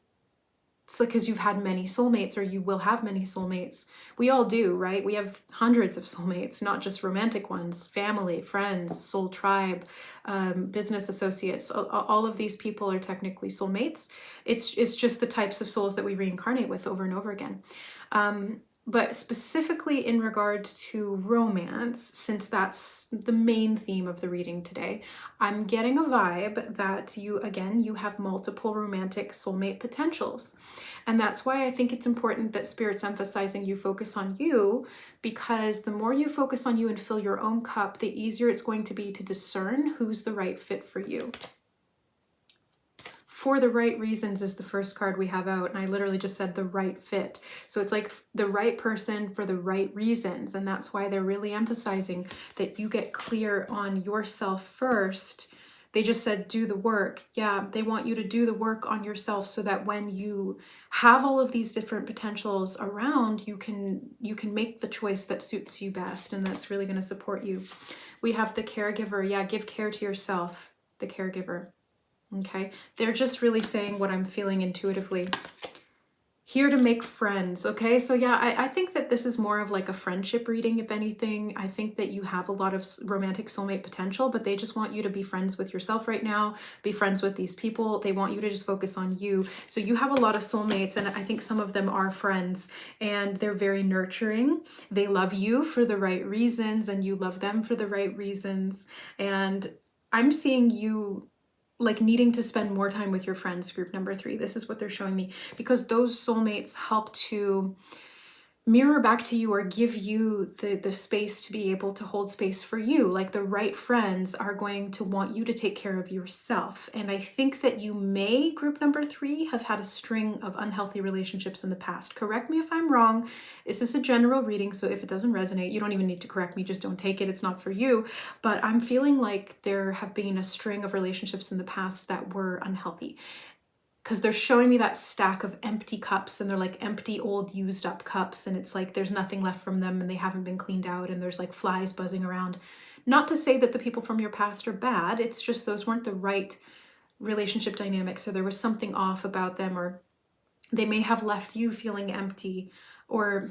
A: It's like because you've had many soulmates, or you will have many soulmates. We all do, right? We have hundreds of soulmates, not just romantic ones, family, friends, soul tribe, business associates. All of these people are technically soulmates. It's just the types of souls that we reincarnate with over and over again. But specifically in regard to romance, since that's the main theme of the reading today, I'm getting a vibe that you have multiple romantic soulmate potentials. And that's why I think it's important that Spirit's emphasizing you focus on you, because the more you focus on you and fill your own cup, the easier it's going to be to discern who's the right fit for you. For the right reasons is the first card we have out, and I literally just said the right fit. So it's like the right person for the right reasons, and that's why they're really emphasizing that you get clear on yourself first. They just said do the work. Yeah, they want you to do the work on yourself so that when you have all of these different potentials around, you can make the choice that suits you best, and that's really going to support you. We have the caregiver. Yeah, give care to yourself, the caregiver. Okay, they're just really saying what I'm feeling intuitively. Here to make friends, okay? So yeah, I think that this is more of like a friendship reading, if anything. I think that you have a lot of romantic soulmate potential, but they just want you to be friends with yourself right now, be friends with these people. They want you to just focus on you. So you have a lot of soulmates, and I think some of them are friends, and they're very nurturing. They love you for the right reasons, and you love them for the right reasons. And I'm seeing you like needing to spend more time with your friends, group number 3. This is what they're showing me, because those soulmates help to mirror back to you or give you the space to be able to hold space for you. Like the right friends are going to want you to take care of yourself. And I think that you may, group number 3, have had a string of unhealthy relationships in the past. Correct me if I'm wrong. This is a general reading, so if it doesn't resonate, you don't even need to correct me, just don't take it. It's not for you. But I'm feeling like there have been a string of relationships in the past that were unhealthy, because they're showing me that stack of empty cups, and they're like empty old used up cups, and it's like there's nothing left from them, and they haven't been cleaned out, and there's like flies buzzing around. Not to say that the people from your past are bad, it's just those weren't the right relationship dynamics, or there was something off about them, or they may have left you feeling empty, or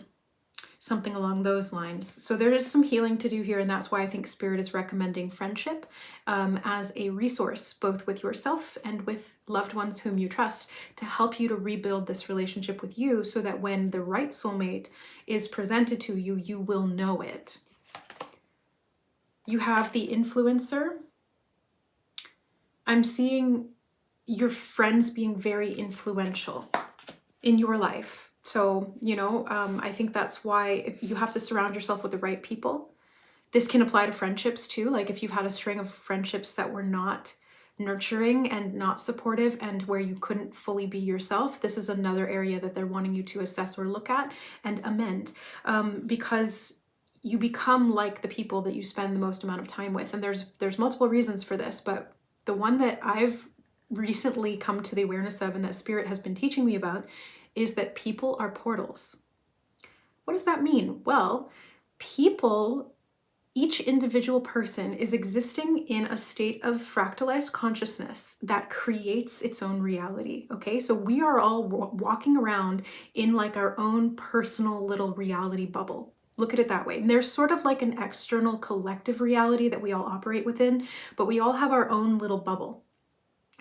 A: something along those lines. So there is some healing to do here, and that's why I think Spirit is recommending friendship as a resource, both with yourself and with loved ones whom you trust, to help you to rebuild this relationship with you so that when the right soulmate is presented to you, you will know it. You have the influencer. I'm seeing your friends being very influential in your life. So, you know, I think that's why you have to surround yourself with the right people. This can apply to friendships too. Like if you've had a string of friendships that were not nurturing and not supportive and where you couldn't fully be yourself, this is another area that they're wanting you to assess or look at and amend, because you become like the people that you spend the most amount of time with. And there's multiple reasons for this, but the one that I've recently come to the awareness of and that Spirit has been teaching me about is that people are portals. What does that mean? Well, each individual person is existing in a state of fractalized consciousness that creates its own reality, okay? So we are all walking around in like our own personal little reality bubble. Look at it that way. And there's sort of like an external collective reality that we all operate within, but we all have our own little bubble.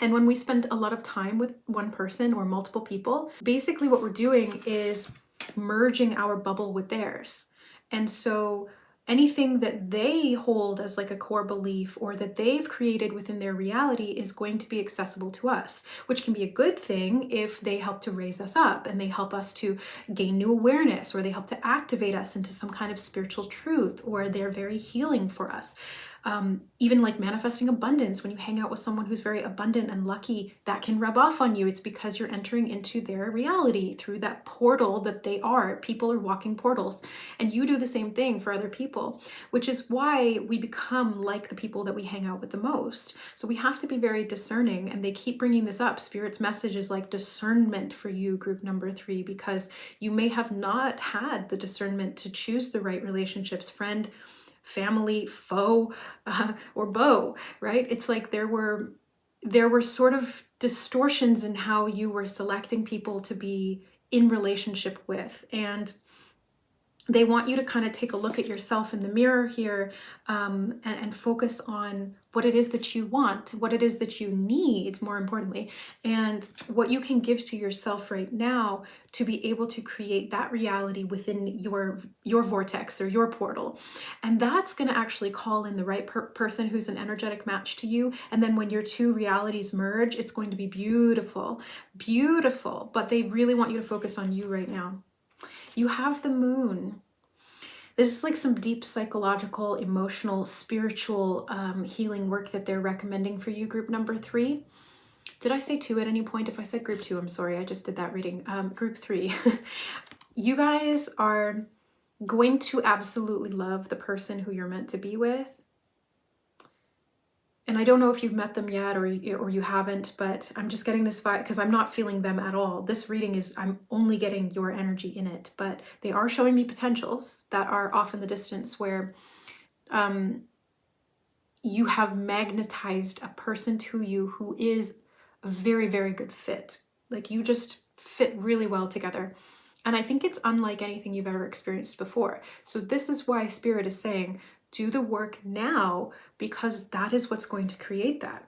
A: And when we spend a lot of time with one person or multiple people, basically what we're doing is merging our bubble with theirs. And so anything that they hold as like a core belief or that they've created within their reality is going to be accessible to us, which can be a good thing if they help to raise us up and they help us to gain new awareness, or they help to activate us into some kind of spiritual truth, or they're very healing for us. Even like manifesting abundance, when you hang out with someone who's very abundant and lucky, that can rub off on you. It's because you're entering into their reality through that portal that they are. People are walking portals, and you do the same thing for other people, which is why we become like the people that we hang out with the most. So we have to be very discerning, and they keep bringing this up. Spirit's message is like discernment for you, group number 3, because you may have not had the discernment to choose the right relationships, friend, family, foe, or beau, right? It's like there were sort of distortions in how you were selecting people to be in relationship with. And they want you to kind of take a look at yourself in the mirror here, and focus on what it is that you want, what it is that you need, more importantly, and what you can give to yourself right now to be able to create that reality within your vortex or your portal. And that's going to actually call in the right person who's an energetic match to you. And then when your two realities merge, it's going to be beautiful, beautiful. But they really want you to focus on you right now. You have the moon. This is like some deep psychological, emotional, spiritual healing work that they're recommending for you, group number 3. Did I say 2 at any point? If I said group 2, I'm sorry, I just did that reading. Group 3. You guys are going to absolutely love the person who you're meant to be with. And I don't know if you've met them yet or you haven't, but I'm just getting this vibe because I'm not feeling them at all. This reading is, I'm only getting your energy in it, but they are showing me potentials that are off in the distance where you have magnetized a person to you who is a very, very good fit. Like you just fit really well together. And I think it's unlike anything you've ever experienced before. So this is why Spirit is saying, do the work now, because that is what's going to create that.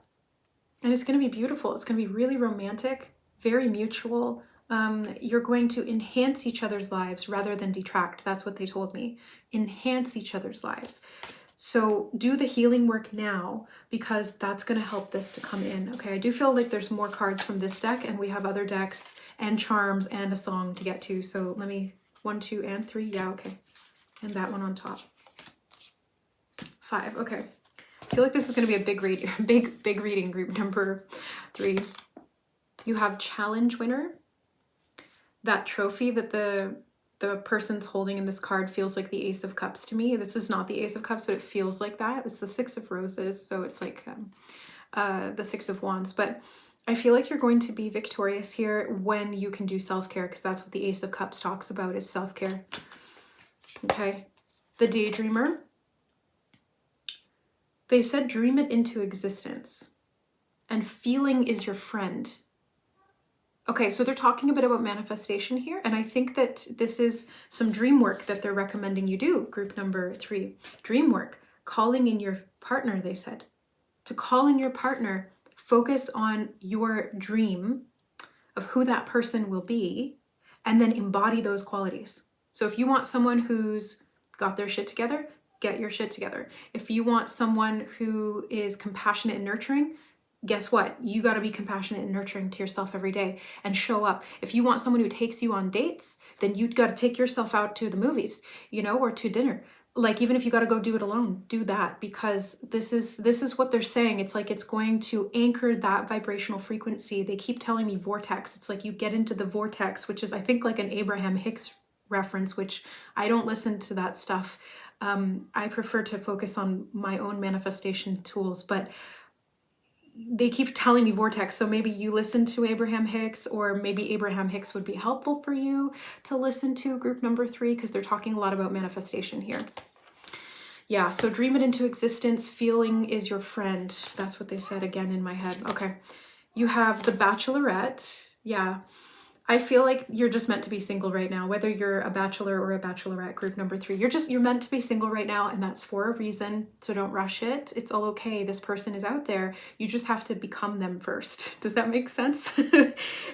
A: And it's going to be beautiful. It's going to be really romantic, very mutual. You're going to enhance each other's lives rather than detract. That's what they told me. Enhance each other's lives. So do the healing work now, because that's going to help this to come in. Okay, I do feel like there's more cards from this deck, and we have other decks and charms and a song to get to. So let me, 1, 2, and 3. Yeah, okay. And that one on top. 5. Okay. I feel like this is going to be a big reading, group number 3. You have challenge winner. That trophy that the person's holding in this card feels like the Ace of Cups to me. This is not the Ace of Cups, but it feels like that. It's the 6 of Roses, so it's like the 6 of Wands. But I feel like you're going to be victorious here when you can do self-care, because that's what the Ace of Cups talks about, is self-care. Okay. The Daydreamer. They said dream it into existence, and feeling is your friend. Okay, so they're talking a bit about manifestation here, and I think that this is some dream work that they're recommending you do, group number 3. Dream work, calling in your partner, they said. To call in your partner, focus on your dream of who that person will be, and then embody those qualities. So if you want someone who's got their shit together, get your shit together. If you want someone who is compassionate and nurturing, guess what? You got to be compassionate and nurturing to yourself every day and show up. If you want someone who takes you on dates, then you got to take yourself out to the movies, or to dinner. Like, even if you got to go do it alone, do that, because this is what they're saying. It's like it's going to anchor that vibrational frequency. They keep telling me vortex. It's like you get into the vortex, which is, I think, like an Abraham Hicks reference, which I don't listen to that stuff. I prefer to focus on my own manifestation tools, but they keep telling me vortex. So maybe you listen to Abraham Hicks, or maybe Abraham Hicks would be helpful for you to listen to, group number 3, because they're talking a lot about manifestation here. Yeah, so dream it into existence. Feeling is your friend. That's what they said again in my head. Okay. You have the Bachelorette. Yeah. I feel like you're just meant to be single right now, whether you're a bachelor or a bachelorette, group number 3. You're meant to be single right now, and that's for a reason. So don't rush it. It's all okay. This person is out there. You just have to become them first. Does that make sense?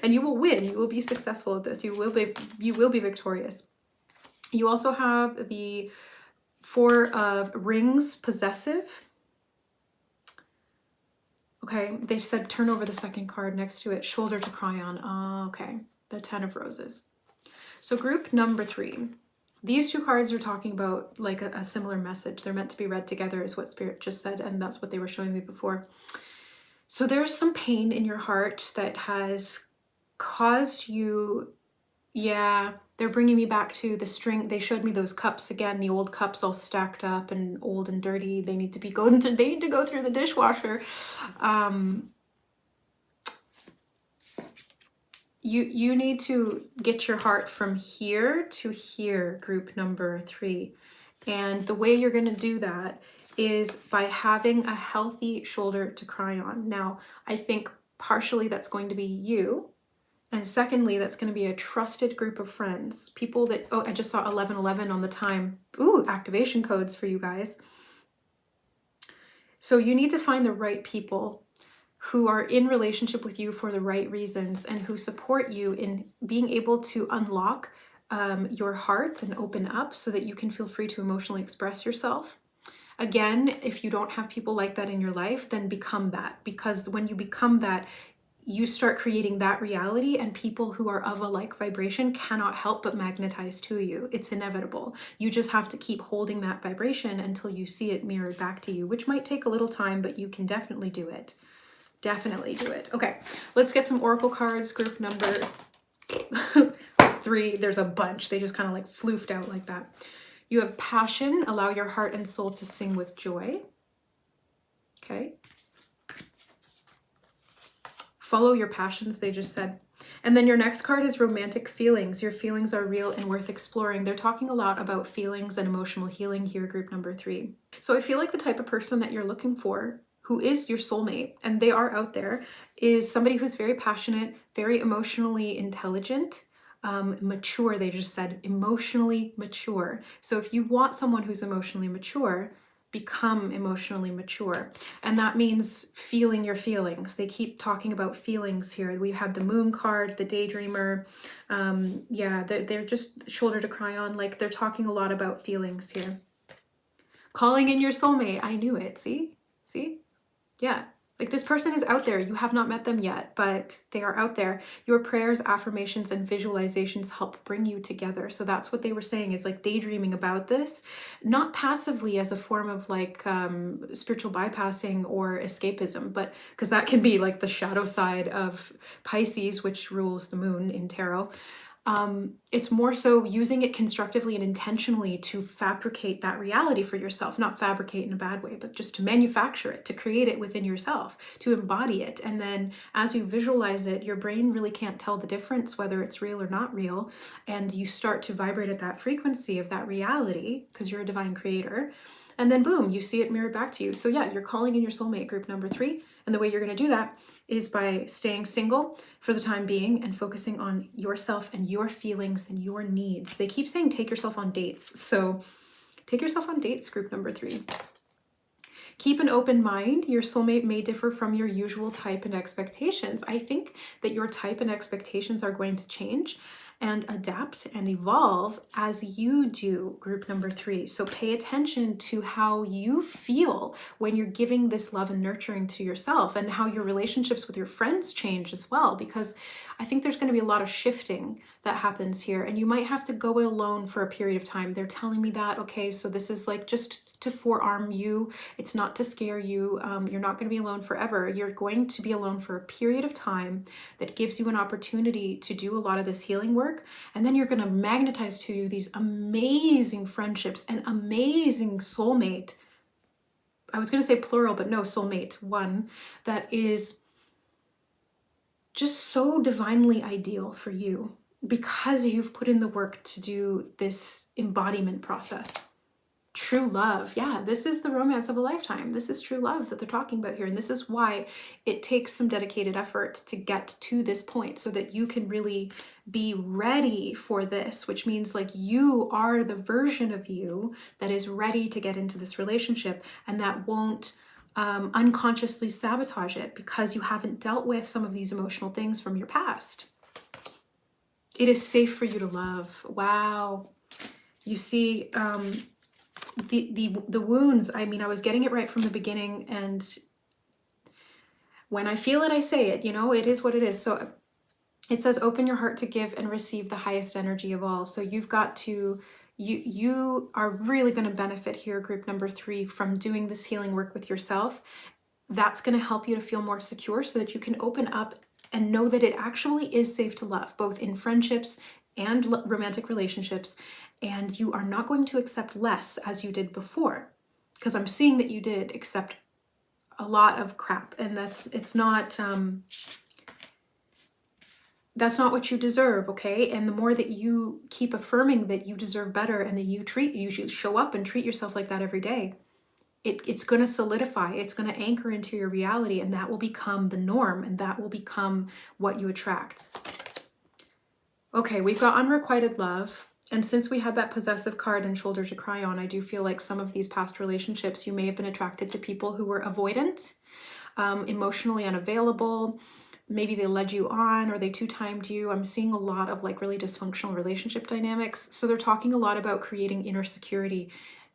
A: And you will win. You will be successful at this. You will be victorious. You also have the 4 of Rings, possessive. Okay, they said turn over the second card next to it, shoulder to cry on. Oh, okay, the 10 of Roses. So group number 3. These 2 cards are talking about like a similar message. They're meant to be read together is what Spirit just said, and that's what they were showing me before. So there's some pain in your heart that has caused you, yeah, they're bringing me back to the string. They showed me those cups again, the old cups all stacked up and old and dirty. They need to be going through, they need to go through the dishwasher. You need to get your heart from here to here, group number 3. And the way you're going to do that is by having a healthy shoulder to cry on. Now, I think partially that's going to be you. And secondly, that's going to be a trusted group of friends. People that, oh, I just saw 1111 on the time. Ooh, activation codes for you guys. So you need to find the right people who are in relationship with you for the right reasons and who support you in being able to unlock your heart and open up so that you can feel free to emotionally express yourself. Again, if you don't have people like that in your life, then become that, because when you become that, you start creating that reality, and people who are of a like vibration cannot help but magnetize to you. It's inevitable. You just have to keep holding that vibration until you see it mirrored back to you, which might take a little time, but you can definitely do it. Definitely do it. Okay, let's get some oracle cards. Group number 3. There's a bunch. They just kind of like floofed out like that. You have passion. Allow your heart and soul to sing with joy. Okay. Follow your passions, they just said. And then your next card is romantic feelings. Your feelings are real and worth exploring. They're talking a lot about feelings and emotional healing here, group number 3. So I feel like the type of person that you're looking for, who is your soulmate, and they are out there, is somebody who's very passionate, very emotionally intelligent, mature, they just said, emotionally mature. So if you want someone who's emotionally mature, become emotionally mature. And that means feeling your feelings. They keep talking about feelings here. We had the moon card, the daydreamer. Yeah, they're just shoulder to cry on. Like, they're talking a lot about feelings here. Calling in your soulmate. I knew it. See? Yeah. Like, this person is out there. You have not met them yet, but they are out there. Your prayers, affirmations, and visualizations help bring you together. So that's what they were saying, is like daydreaming about this, not passively as a form of like spiritual bypassing or escapism, but because that can be like the shadow side of Pisces, which rules the moon in tarot. It's more so using it constructively and intentionally to fabricate that reality for yourself, not fabricate in a bad way, but just to manufacture it, to create it within yourself, to embody it. And then as you visualize it, your brain really can't tell the difference whether it's real or not real. And you start to vibrate at that frequency of that reality because you're a divine creator. And then boom, you see it mirrored back to you. So yeah, you're calling in your soulmate, group number 3. And the way you're going to do that is by staying single for the time being and focusing on yourself and your feelings and your needs. They keep saying take yourself on dates. So take yourself on dates, group number 3. Keep an open mind. Your soulmate may differ from your usual type and expectations. I think that your type and expectations are going to change and adapt and evolve as you do, group number 3. So pay attention to how you feel when you're giving this love and nurturing to yourself, and how your relationships with your friends change as well, because I think there's going to be a lot of shifting that happens here, and you might have to go it alone for a period of time. They're telling me that, okay, so this is like just to forearm you. It's not to scare you. You're not going to be alone forever. You're going to be alone for a period of time that gives you an opportunity to do a lot of this healing work. And then you're going to magnetize to you these amazing friendships and amazing soulmate. I was going to say plural, but no, soulmate, one that is just so divinely ideal for you because you've put in the work to do this embodiment process. True love. Yeah, this is the romance of a lifetime. This is true love that they're talking about here. And this is why it takes some dedicated effort to get to this point so that you can really be ready for this, which means like you are the version of you that is ready to get into this relationship, and that won't unconsciously sabotage it because you haven't dealt with some of these emotional things from your past. It is safe for you to love. Wow. You see, the wounds, I mean, I was getting it right from the beginning, and when I feel it, I say it, you know, it is what it is. So it says, open your heart to give and receive the highest energy of all. So you've got to, you are really going to benefit here, group number 3, from doing this healing work with yourself. That's going to help you to feel more secure so that you can open up and know that it actually is safe to love, both in friendships and romantic relationships. And you are not going to accept less as you did before, because I'm seeing that you did accept a lot of crap, and that's not what you deserve, okay? And the more that you keep affirming that you deserve better and that you should show up and treat yourself like that every day, it's going to solidify, it's going to anchor into your reality, and that will become the norm, and that will become what you attract. Okay, we've got unrequited love. And since we had that possessive card and shoulder to cry on, I do feel like some of these past relationships, you may have been attracted to people who were avoidant, emotionally unavailable. Maybe they led you on, or they two-timed you. I'm seeing a lot of like really dysfunctional relationship dynamics. So they're talking a lot about creating inner security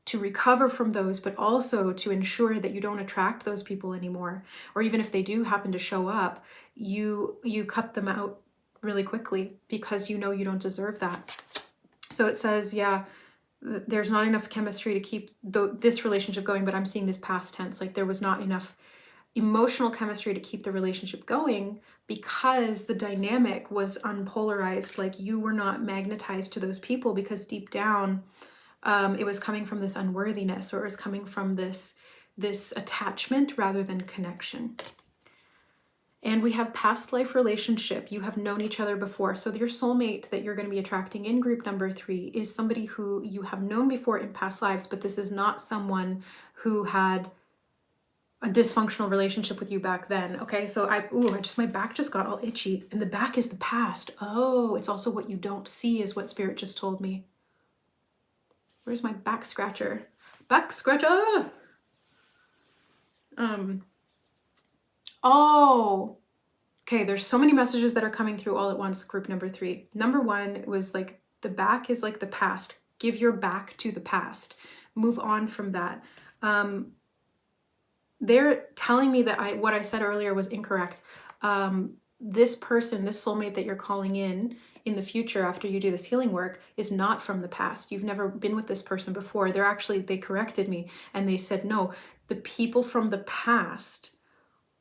A: to recover from those, but also to ensure that you don't attract those people anymore. Or even if they do happen to show up, you cut them out really quickly because you know you don't deserve that. So it says, yeah, there's not enough chemistry to keep this relationship going, but I'm seeing this past tense, like there was not enough emotional chemistry to keep the relationship going because the dynamic was unpolarized. Like you were not magnetized to those people because deep down, it was coming from this unworthiness, or it was coming from this attachment rather than connection. And we have past life relationship. You have known each other before. So your soulmate that you're going to be attracting in group number 3 is somebody who you have known before in past lives, but this is not someone who had a dysfunctional relationship with you back then. Okay, so my back just got all itchy, and the back is the past. Oh, it's also what you don't see is what Spirit just told me. Where's my back scratcher? Back scratcher! Oh, okay, there's so many messages that are coming through all at once, group number 3. Number 1 was like, the back is like the past. Give your back to the past. Move on from that. They're telling me that what I said earlier was incorrect. This person, this soulmate that you're calling in the future after you do this healing work is not from the past. You've never been with this person before. They corrected me and they said, no, the people from the past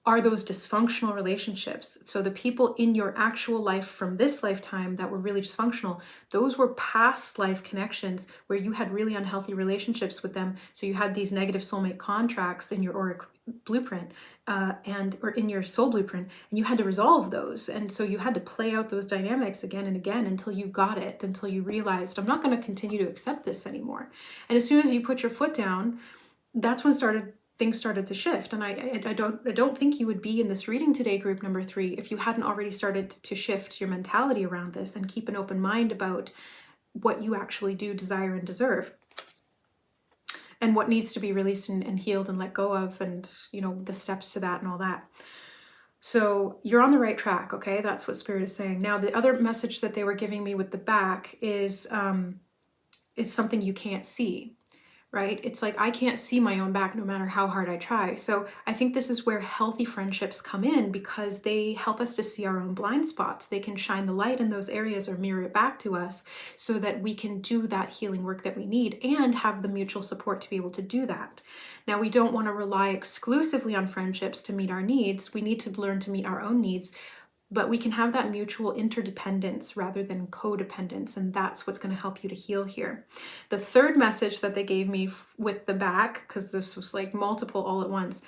A: are those dysfunctional relationships. So the people in your actual life from this lifetime that were really dysfunctional, those were past life connections where you had really unhealthy relationships with them. So you had these negative soulmate contracts in your auric blueprint or in your soul blueprint, and you had to resolve those. And so you had to play out those dynamics again and again until you got it, until you realized, I'm not going to continue to accept this anymore. And as soon as you put your foot down that's when things started to shift. And I don't think you would be in this reading today, group number 3, if you hadn't already started to shift your mentality around this and keep an open mind about what you actually do desire and deserve, and what needs to be released and healed and let go of, and you know, the steps to that and all that. So you're on the right track, okay? That's what Spirit is saying. Now, the other message that they were giving me with the back is something you can't see, right? It's like, I can't see my own back no matter how hard I try. So I think this is where healthy friendships come in, because they help us to see our own blind spots. They can shine the light in those areas or mirror it back to us so that we can do that healing work that we need and have the mutual support to be able to do that. Now, we don't want to rely exclusively on friendships to meet our needs. We need to learn to meet our own needs. But we can have that mutual interdependence rather than codependence, and that's what's going to help you to heal here. The third message that they gave me with the back, because this was like multiple all at once,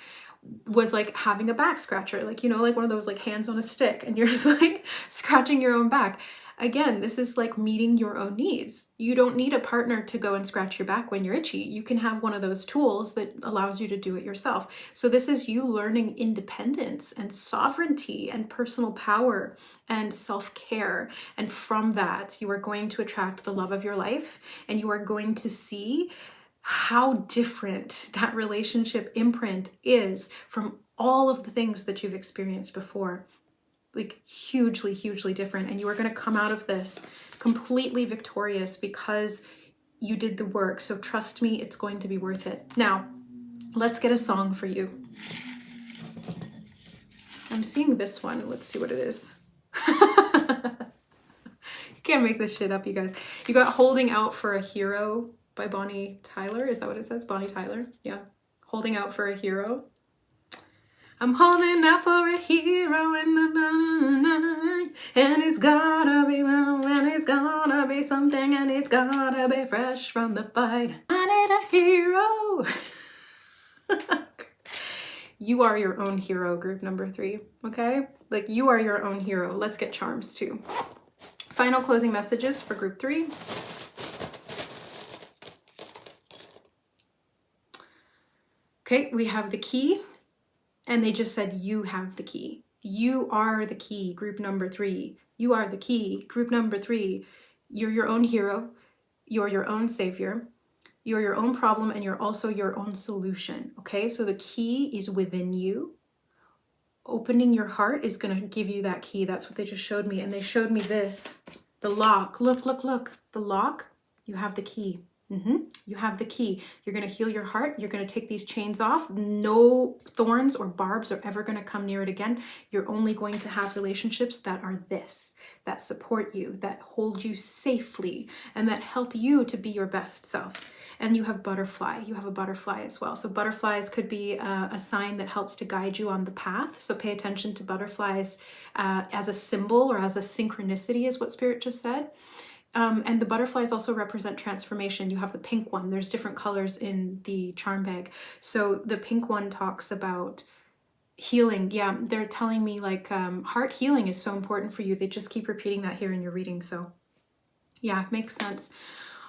A: was like having a back scratcher, like, you know, like one of those like hands on a stick, and you're just like scratching your own back. Again, this is like meeting your own needs. You don't need a partner to go and scratch your back when you're itchy. You can have one of those tools that allows you to do it yourself. So this is you learning independence and sovereignty and personal power and self-care. And from that, you are going to attract the love of your life, and you are going to see how different that relationship imprint is from all of the things that you've experienced before. Like hugely, hugely different. And you are going to come out of this completely victorious because you did the work. So trust me, it's going to be worth it. Now, let's get a song for you. I'm seeing this one. Let's see what it is. You can't make this shit up, you guys. You got Holding Out for a Hero by Bonnie Tyler. Is that what it says? Bonnie Tyler? Yeah. Holding Out for a Hero. I'm holding out for a hero in the night, and it's gotta be love, and it's gotta be something, and it's gotta be fresh from the fight. I need a hero. You are your own hero, group number 3, okay? Like, you are your own hero. Let's get charms too. Final closing messages for group 3. Okay, we have the key. And they just said, you have the key. You are the key, group number 3. You are the key, group number 3. You're your own hero. You're your own savior. You're your own problem, and you're also your own solution, okay? So the key is within you. Opening your heart is going to give you that key. That's what they just showed me. And they showed me this, the lock. Look, look, look. The lock, you have the key. You have the key. You're going to heal your heart. You're going to take these chains off. No thorns or barbs are ever going to come near it again. You're only going to have relationships that are this, that support you, that hold you safely, and that help you to be your best self. And you have butterfly. You have a butterfly as well. So butterflies could be a sign that helps to guide you on the path. So pay attention to butterflies as a symbol or as a synchronicity is what Spirit just said. And the butterflies also represent transformation. You have the pink one. There's different colors in the charm bag. So the pink one talks about healing. Yeah, they're telling me like heart healing is so important for you. They just keep repeating that here in your reading. So yeah, makes sense.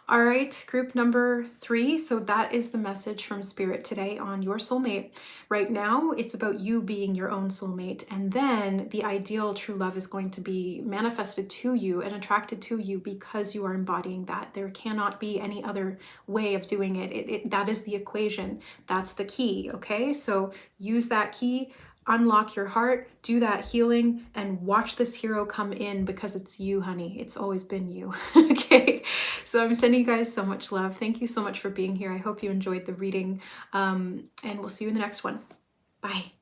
A: All right, group number 3. So that is the message from Spirit today on your soulmate. Right now, it's about you being your own soulmate. And then the ideal true love is going to be manifested to you and attracted to you because you are embodying that. There cannot be any other way of doing it. That is the equation. That's the key, okay? So use that key. Unlock your heart, do that healing, and watch this hero come in because it's you, honey. It's always been you. Okay, so I'm sending you guys so much love. Thank you so much for being here. I hope you enjoyed the reading, and we'll see you in the next one. Bye.